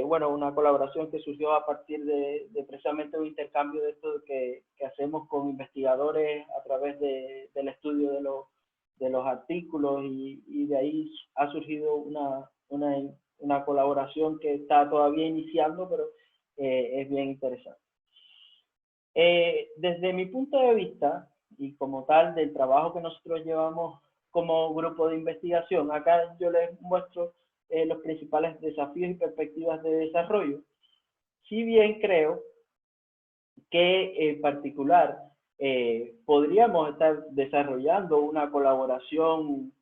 Bueno, una colaboración que surgió a partir de precisamente un intercambio de esto que hacemos con investigadores a través del estudio de los artículos, y de ahí ha surgido una colaboración que está todavía iniciando, pero es bien interesante. Desde mi punto de vista, y como tal del trabajo que nosotros llevamos como grupo de investigación. Acá yo les muestro los principales desafíos y perspectivas de desarrollo. Si bien creo que en particular podríamos estar desarrollando una colaboración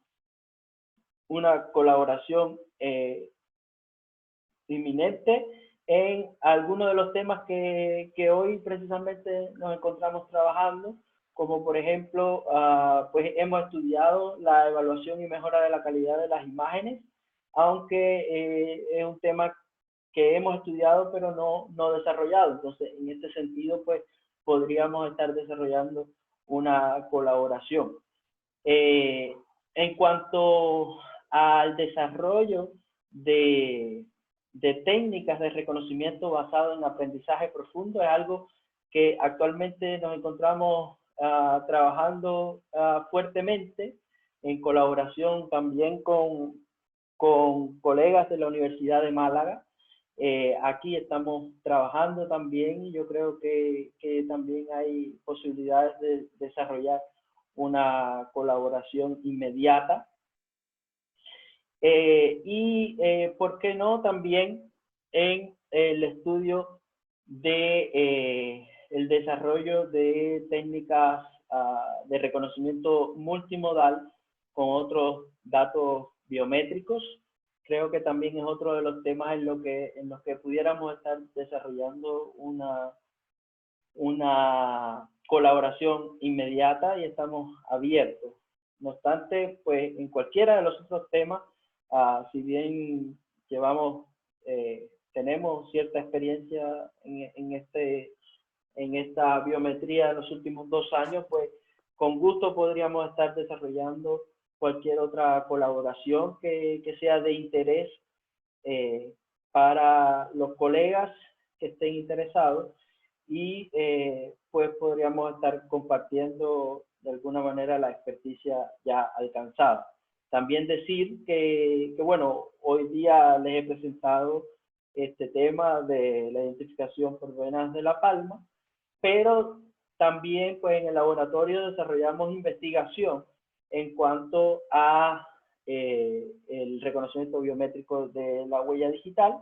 inminente en algunos de los temas que hoy precisamente nos encontramos trabajando, como por ejemplo, pues hemos estudiado la evaluación y mejora de la calidad de las imágenes, aunque es un tema que hemos estudiado pero no desarrollado. Entonces, en este sentido, pues podríamos estar desarrollando una colaboración. En cuanto al desarrollo de técnicas de reconocimiento basado en aprendizaje profundo, es algo que actualmente nos encontramos trabajando fuertemente en colaboración también con colegas de la Universidad de Málaga. Aquí estamos trabajando también y yo creo que también hay posibilidades de desarrollar una colaboración inmediata. ¿Por qué no también en el estudio de el desarrollo de técnicas de reconocimiento multimodal con otros datos biométricos? Creo que también es otro de los temas en los que pudiéramos estar desarrollando una colaboración inmediata y estamos abiertos. No obstante, pues en cualquiera de los otros temas, si bien tenemos cierta experiencia en esta biometría en los últimos 2 años, pues con gusto podríamos estar desarrollando cualquier otra colaboración que sea de interés para los colegas que estén interesados y pues podríamos estar compartiendo de alguna manera la experticia ya alcanzada. También decir que bueno, hoy día les he presentado este tema de la identificación por venas de la palma, pero también pues en el laboratorio desarrollamos investigación en cuanto a el reconocimiento biométrico de la huella digital.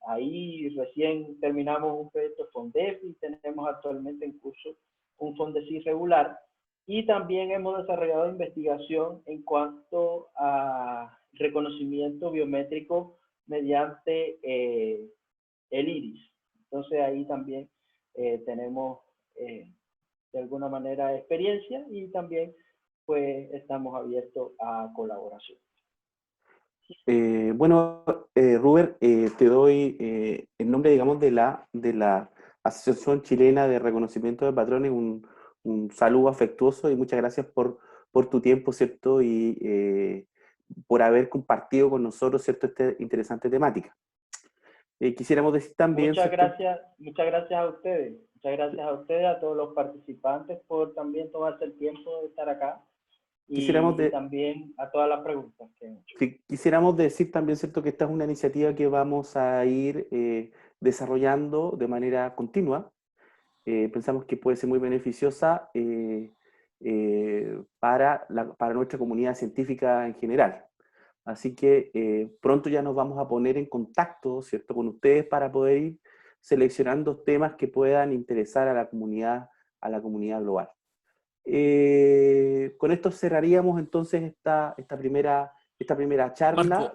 Ahí recién terminamos un proyecto FONDEF y tenemos actualmente en curso un FONDESI regular. Y también hemos desarrollado investigación en cuanto a reconocimiento biométrico mediante el iris. Entonces ahí también tenemos de alguna manera experiencia y también pues estamos abiertos a colaboración. Bueno, Ruber, te doy en nombre, digamos, de la Asociación Chilena de Reconocimiento de Patrones un saludo afectuoso y muchas gracias por tu tiempo, ¿cierto? Y por haber compartido con nosotros, ¿cierto?, esta interesante temática. Quisiéramos decir también... muchas gracias a ustedes. Muchas gracias a ustedes, a todos los participantes por también tomarse el tiempo de estar acá. Y también a todas las preguntas que han hecho. Quisiéramos decir también, ¿cierto?, que esta es una iniciativa que vamos a ir desarrollando de manera continua. Pensamos que puede ser muy beneficiosa para nuestra comunidad científica en general. Así que pronto ya nos vamos a poner en contacto, ¿cierto?, con ustedes para poder ir seleccionando temas que puedan interesar a la comunidad global. Con esto cerraríamos entonces esta primera charla.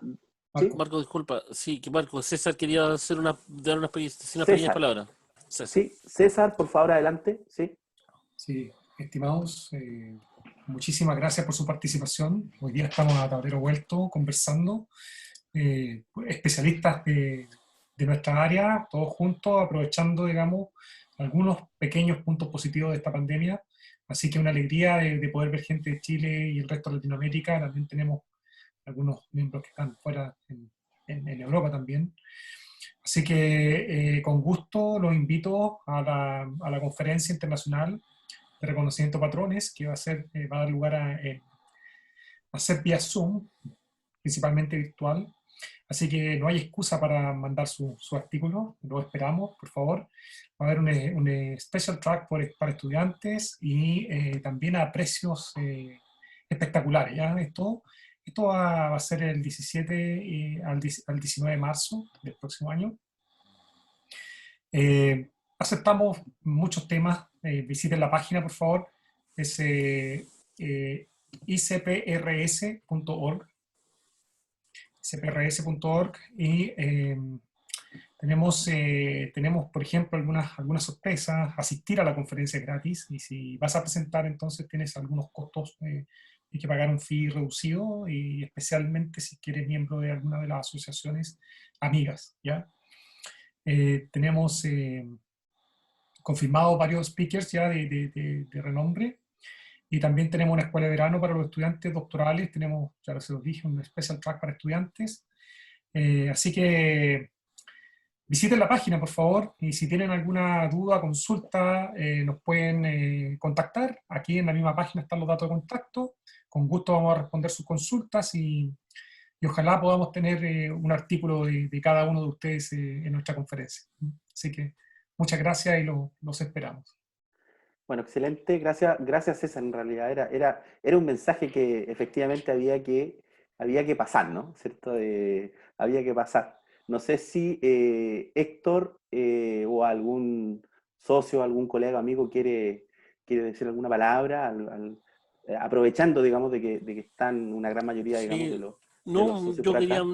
Marco, disculpa. Sí, que Marco, César quería dar unas pequeñas palabras. César. Sí, César, por favor, adelante. Sí, estimados, muchísimas gracias por su participación. Hoy día estamos a tablero vuelto, conversando, especialistas de nuestra área, todos juntos, aprovechando, digamos, algunos pequeños puntos positivos de esta pandemia. Así que una alegría de poder ver gente de Chile y el resto de Latinoamérica. También tenemos algunos miembros que están fuera en Europa también. Así que con gusto los invito a la conferencia internacional de reconocimiento de patrones, que va a dar lugar a ser vía Zoom, principalmente virtual. Así que no hay excusa para mandar su artículo, lo esperamos, por favor. Va a haber un special track para estudiantes y también a precios espectaculares, ¿ya? Esto va a ser el 17 al 19 de marzo del próximo año. Aceptamos muchos temas. Visiten la página, por favor. Es icprs.org. icprs.org y tenemos, por ejemplo, algunas sorpresas. Asistir a la conferencia es gratis, y si vas a presentar, entonces tienes algunos costos. Hay que pagar un fee reducido, y especialmente si eres miembro de alguna de las asociaciones amigas, ¿ya? Tenemos confirmados varios speakers ya de renombre, y también tenemos una escuela de verano para los estudiantes doctorales. Tenemos, ya se los dije, un special track para estudiantes. Así que visiten la página, por favor, y si tienen alguna duda, consulta, nos pueden contactar. Aquí en la misma página están los datos de contacto. Con gusto vamos a responder sus consultas, y ojalá podamos tener un artículo de cada uno de ustedes en nuestra conferencia. Así que muchas gracias y los esperamos. Bueno, excelente. Gracias César. En realidad era un mensaje que efectivamente había que pasar, ¿no? ¿Cierto? Había que pasar. No sé si Héctor o algún socio, algún colega, amigo quiere decir alguna palabra, aprovechando, digamos, de que están una gran mayoría, digamos, Sí, de los no, socios yo por quería acá.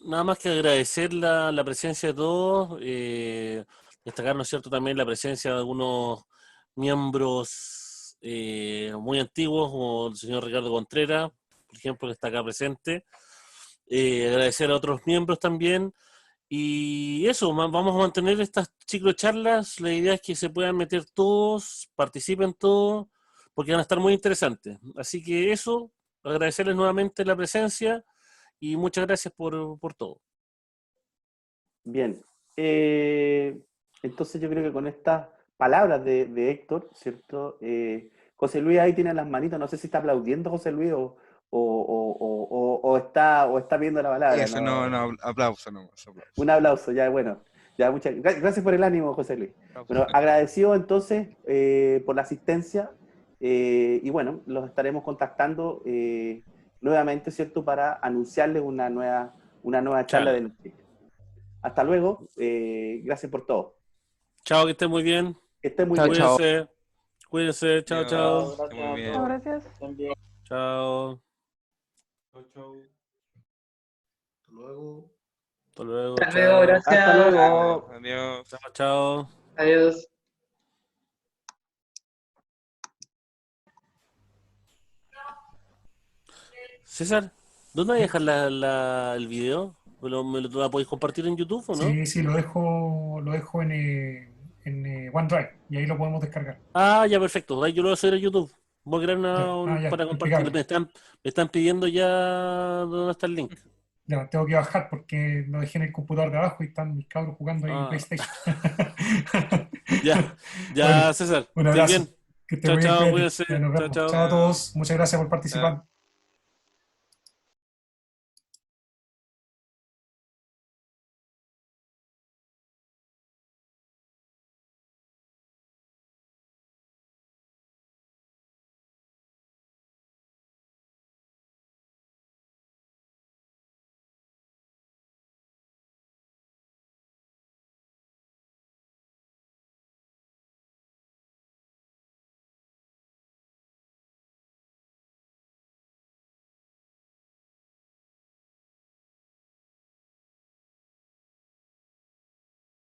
nada más que agradecer la presencia de todos, destacar, ¿no es cierto?, también la presencia de algunos miembros muy antiguos, como el señor Ricardo Contreras, por ejemplo, que está acá presente. Agradecer a otros miembros también. Y eso, vamos a mantener estas ciclocharlas. La idea es que se puedan meter todos, participen todos, porque van a estar muy interesantes. Así que eso, agradecerles nuevamente la presencia y muchas gracias por todo. Bien. Entonces yo creo que con estas palabras de Héctor, ¿cierto? José Luis ahí tiene las manitas, no sé si está aplaudiendo José Luis o está viendo la palabra, Eso, ¿no? no, aplauso nomás, aplauso. Un aplauso, ya, bueno. Ya, gracias por el ánimo, José Luis. Bueno, agradecido entonces por la asistencia, y bueno, los estaremos contactando nuevamente, ¿cierto? Para anunciarles una nueva charla de Netflix. Hasta luego, gracias por todo. Chao, que estén muy bien. Que estén muy Chao, bien. chao. Cuídense, chao, Adiós. chao. Gracias Muy a bien. todos. Gracias. Que estén bien. Chao. Hasta luego. Hasta luego, Hasta luego, chao. gracias. Hasta luego. Adiós. Chao, chao. Adiós. César, ¿dónde vas a dejar el video? ¿La podéis compartir en YouTube o no? Sí, lo dejo en OneDrive, y ahí lo podemos descargar. Ah, ya, perfecto. Ahí yo lo voy a hacer en YouTube. Voy a crear Ya, para compartir. impecable. Me están pidiendo ya dónde está el link. Ya, tengo que bajar porque lo dejé en el computador de abajo y están mis cabros jugando ahí Ah. PlayStation. Ya, Bueno, César. un Estoy abrazo. bien. Que esté Chao, muy bien, chao, cuídate. cuídense. Ya nos Chao, vemos. chao. Chao a todos. Muchas gracias por participar.